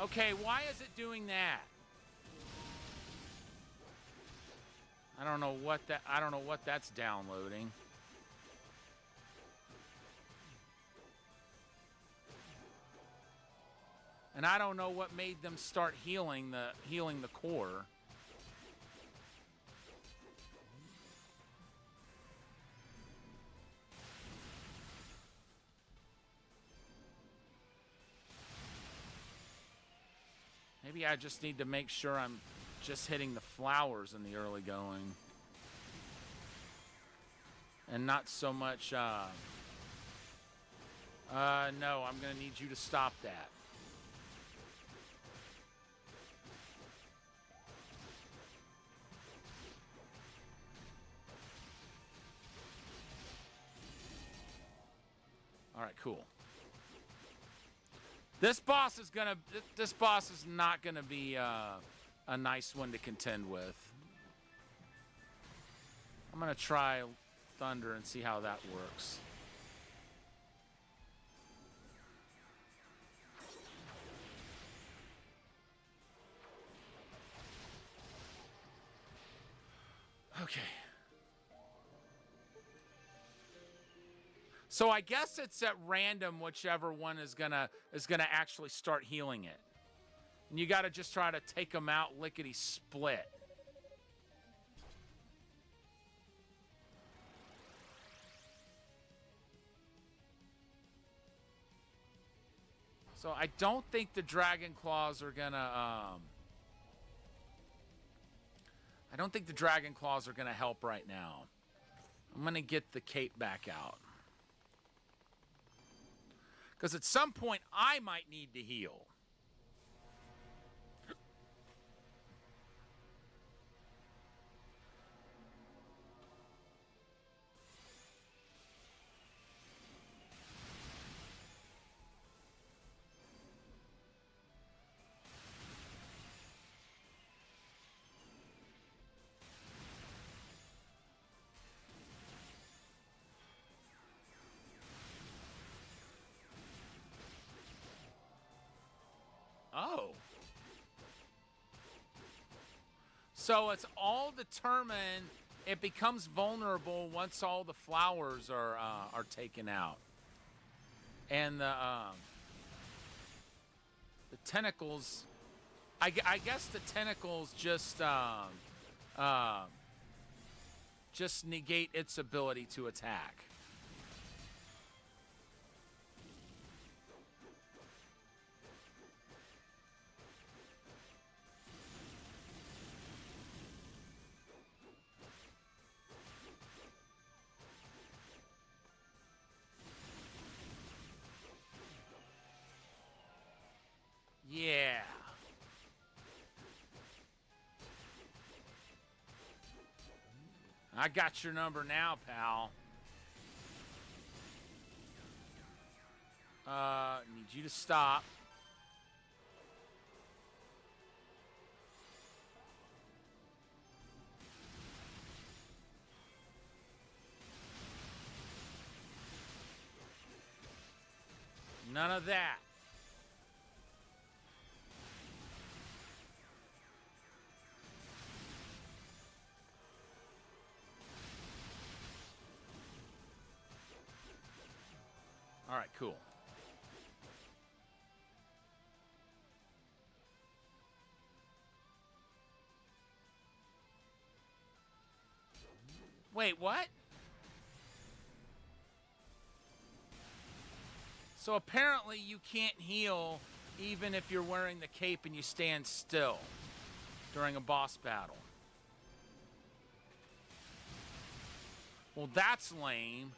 Okay, why is it doing that? I don't know what that's downloading. And I don't know what made them start healing the core. Maybe I just need to make sure I'm just hitting the flowers in the early going. And not so much, no, I'm going to need you to stop that. All right, cool. This boss is not gonna be a nice one to contend with. I'm I'm going to try Thunder and see how that works. Okay. So I guess it's at random whichever one is gonna actually start healing it. And you gotta just try to take them out lickety split. So I don't think the Dragon Claws are gonna I don't think the Dragon Claws are gonna help right now. I'm gonna get the cape back out. Because at some point I might need to heal. Oh. So it's all determined. It becomes vulnerable once all the flowers are taken out, and the tentacles. I guess the tentacles just negate its ability to attack. Yeah. I got your number now, pal. Need you to stop. None of that. All right, cool. Wait, what? So apparently you can't heal even if you're wearing the cape and you stand still during a boss battle. Well, that's lame.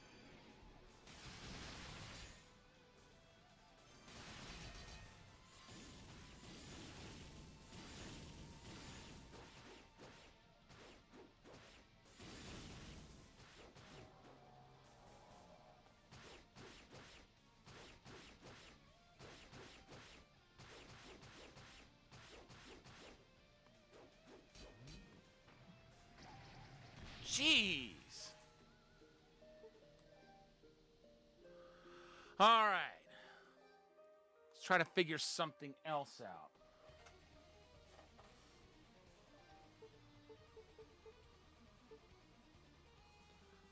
Jeez. All right. Let's try to figure something else out.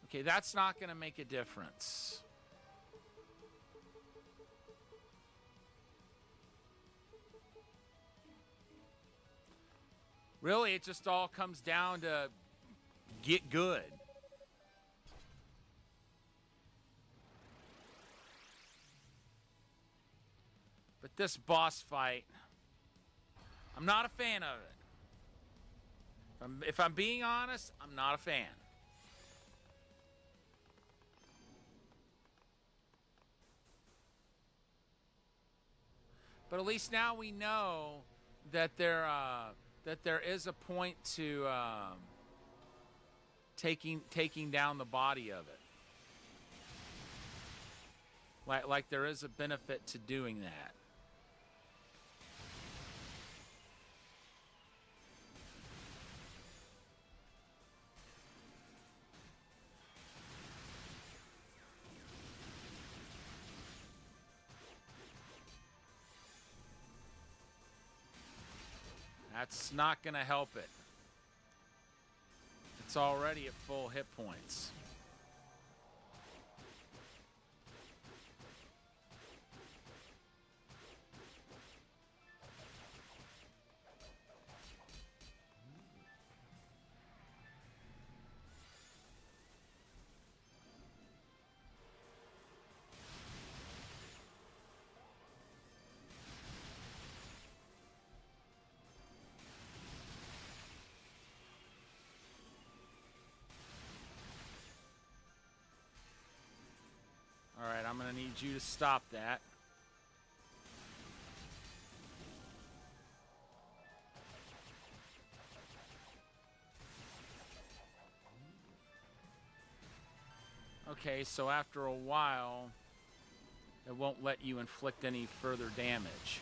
Okay, that's not going to make a difference. Really, it just all comes down to get good. But this boss fight, I'm not a fan of it. If I'm being honest, I'm not a fan. But at least now we know that there is a point to taking down the body of it. Like there is a benefit to doing that. That's not going to help it. It's already at full hit points. All right, I'm going to need you to stop that. Okay, so after a while, it won't let you inflict any further damage.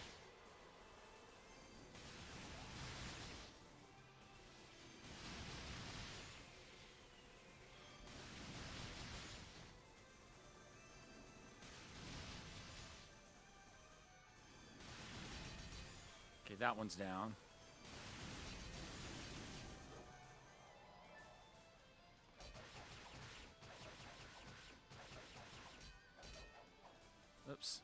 Okay, that one's down. Oops.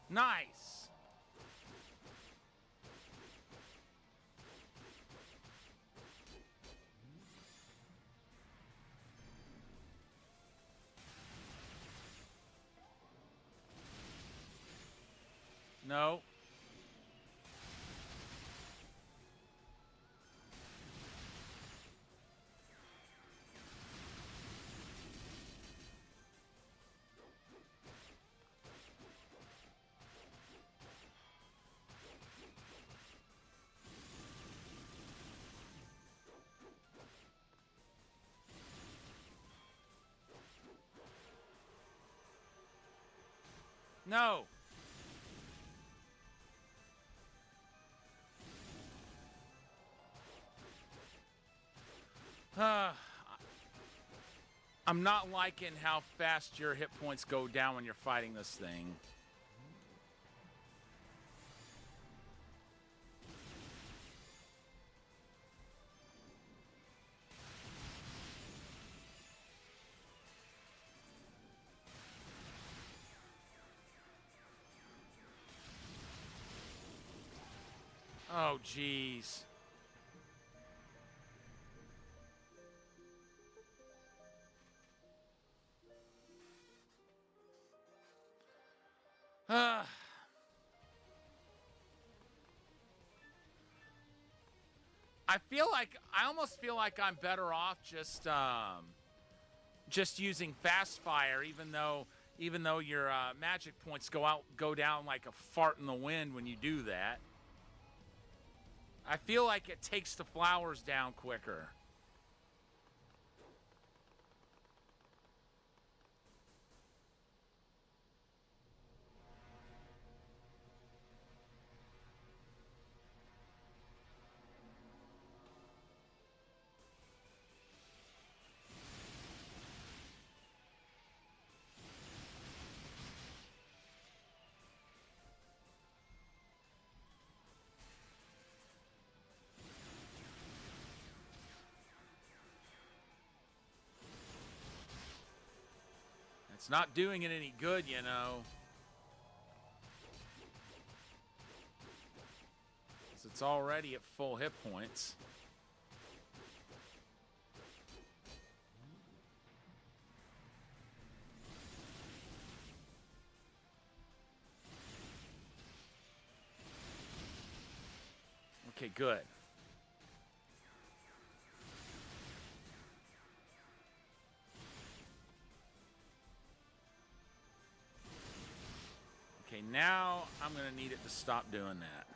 Nice. No. No. I'm not liking how fast your hit points go down when you're fighting this thing. Oh, jeez. I almost feel like I'm better off just using fast fire, even though your magic points go down like a fart in the wind when you do that. I feel like it takes the flowers down quicker. It's not doing it any good, you know. It's already at full hit points. Okay, good. Okay, now I'm going to need it to stop doing that.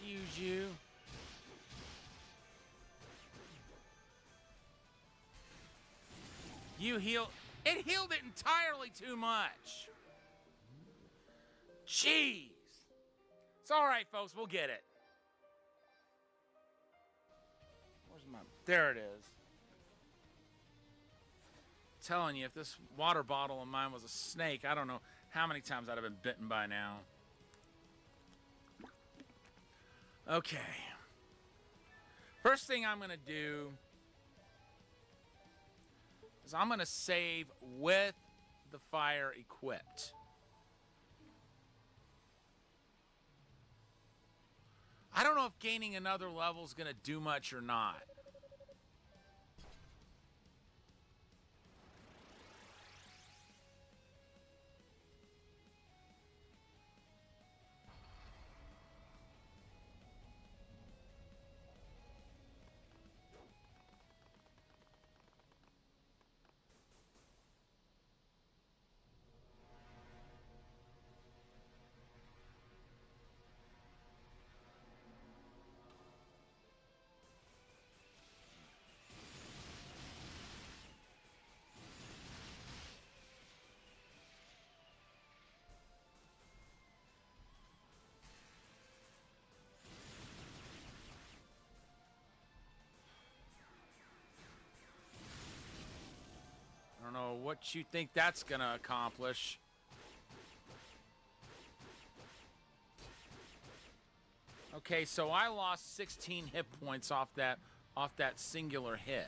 Excuse you. You healed. It healed it entirely too much. Jeez. It's all right, folks. We'll get it. Where's my... There it is. I'm telling you, if this water bottle of mine was a snake, I don't know how many times I'd have been bitten by now. Okay. First thing I'm going to do is I'm going to save with the fire equipped. I don't know if gaining another level is going to do much or not. I don't know what you think that's going to accomplish. Okay, so I lost 16 hit points off that singular hit.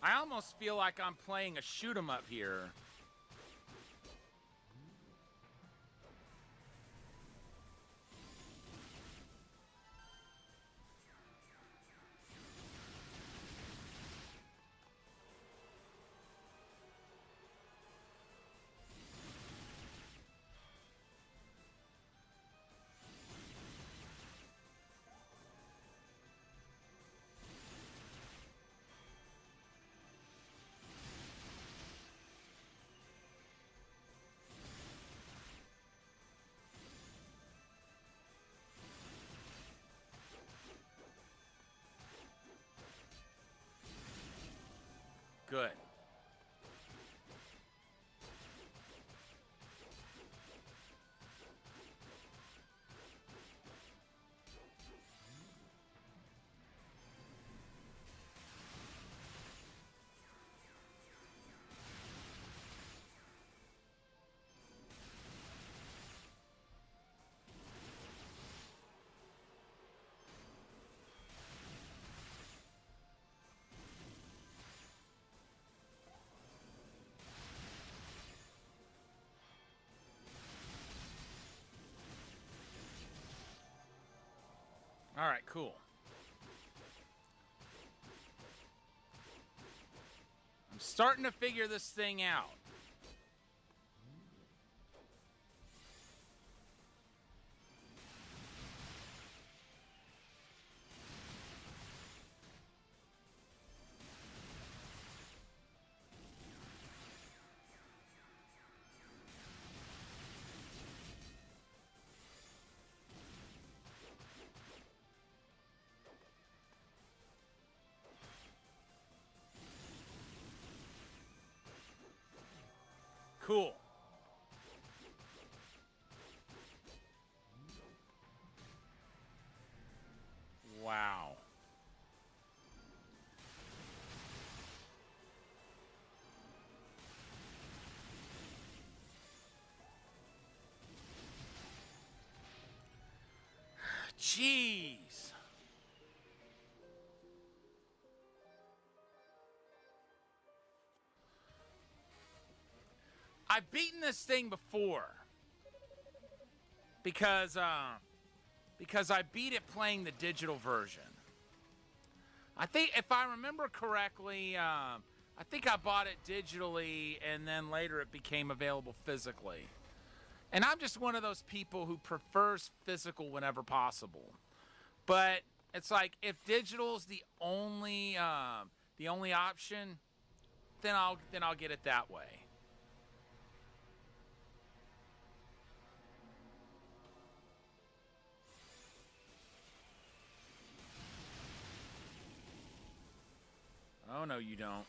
I almost feel like I'm playing a shoot 'em up here. Good. All right, cool. I'm starting to figure this thing out. Cool. I've beaten this thing before because I beat it playing the digital version. I think if I remember correctly, I think I bought it digitally and then later it became available physically. And I'm just one of those people who prefers physical whenever possible. But it's like if digital's the only option, then I'll get it that way. Oh no, you don't.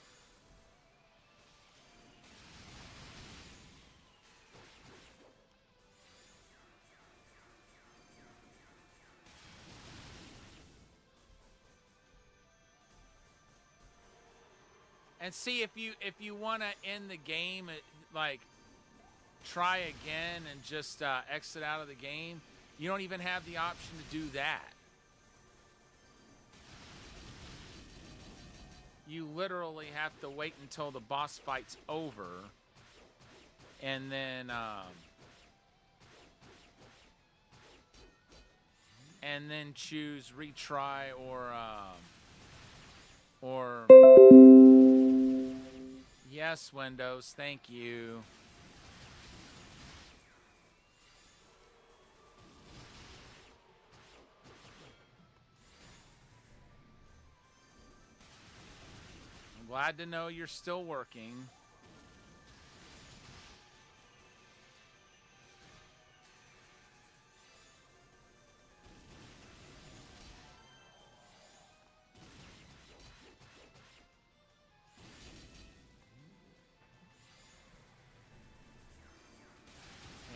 And see if you want to end the game, like try again and just exit out of the game, you don't even have the option to do that. You literally have to wait until the boss fight's over, and then choose retry or yes, Windows, thank you. I'm glad to know you're still working.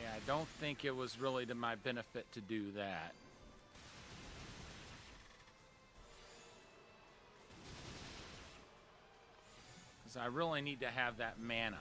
Yeah, I don't think it was really to my benefit to do that. Because I really need to have that mana.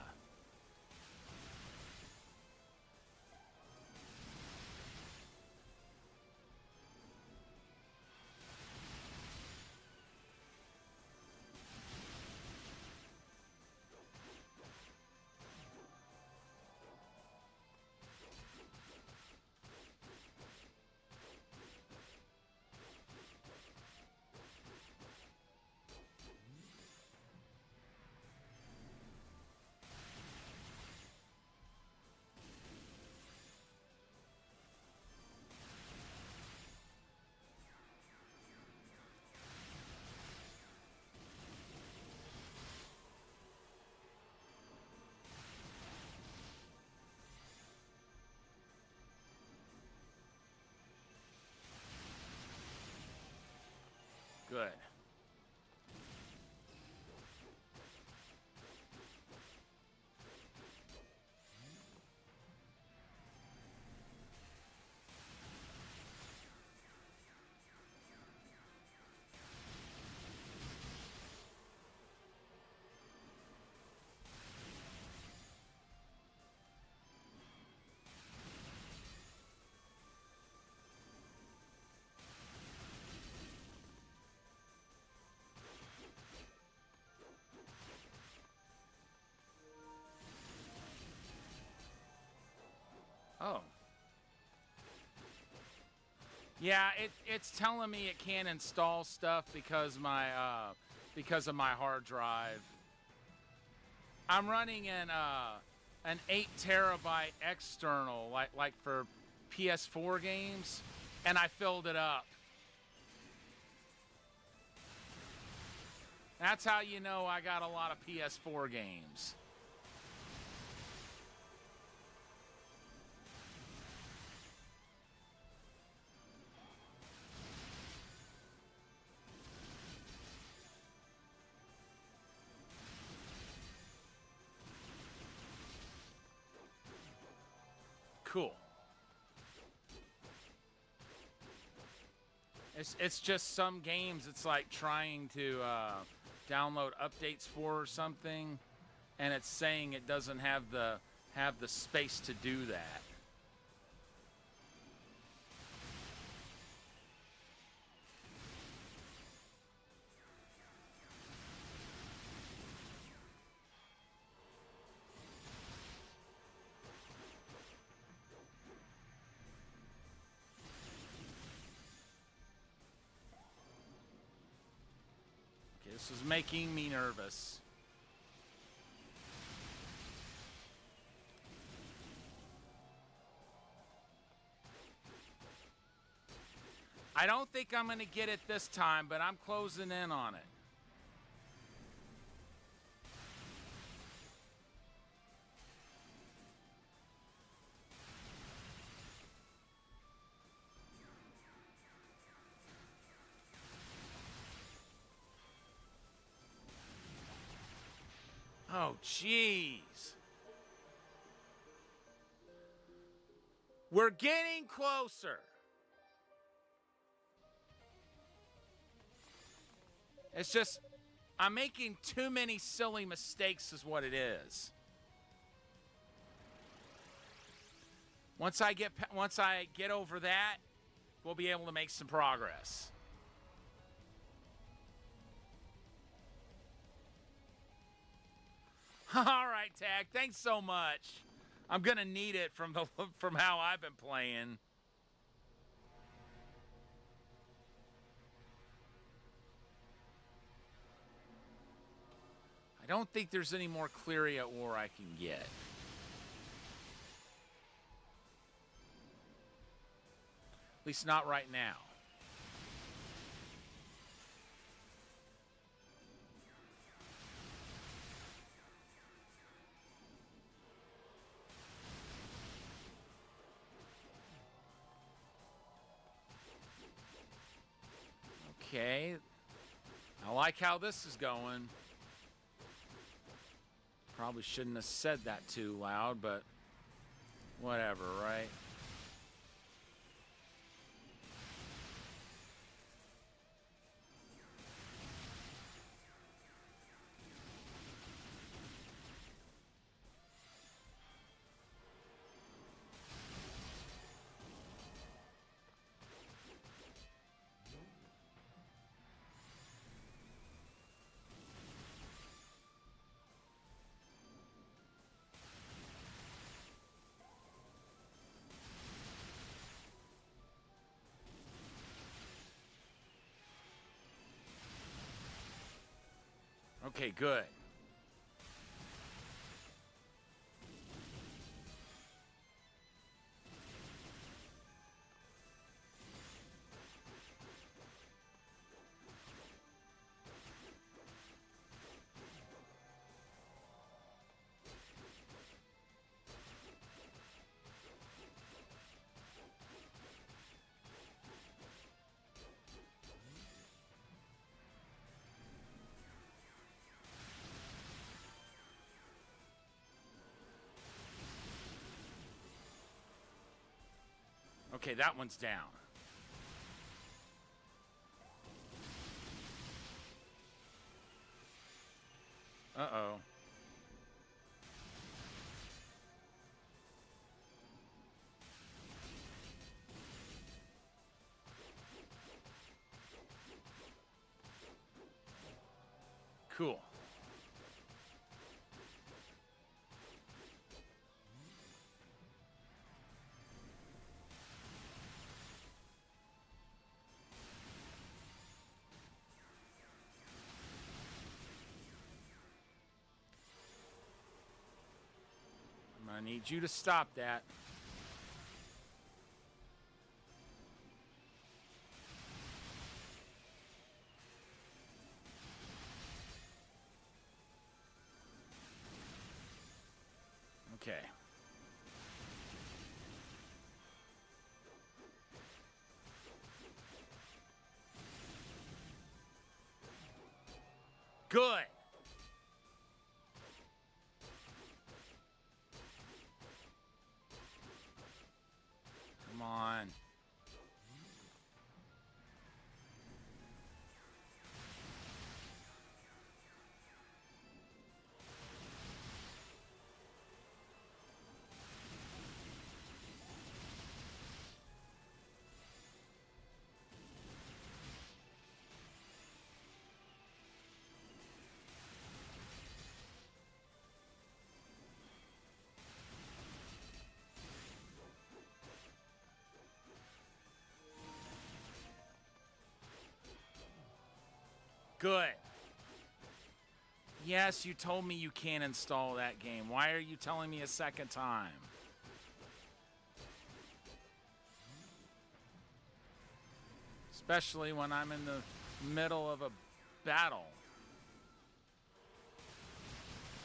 Good. Oh. Yeah, it's telling me it can't install stuff because of my hard drive. I'm running an 8 terabyte external like for PS4 games, and I filled it up. That's how you know I got a lot of PS4 games. Cool. It's just some games it's like trying to download updates for or something, and it's saying it doesn't have the space to do that. This is making me nervous. I don't think I'm going to get it this time, but I'm closing in on it. Oh, jeez. We're getting closer. It's just, I'm making too many silly mistakes is what it is. Once I get over that, we'll be able to make some progress. All right, Tag. Thanks so much. I'm gonna need it from how I've been playing. I don't think there's any more Clearia ore I can get. At least not right now. Okay. I like how this is going. Probably shouldn't have said that too loud, but whatever, right? Okay, good. Okay, that one's down. Uh-oh. Cool. I need you to stop that. Okay. Good. Come on. Good. Yes, you told me you can't install that game. Why are you telling me a second time? Especially when I'm in the middle of a battle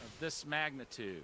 of this magnitude.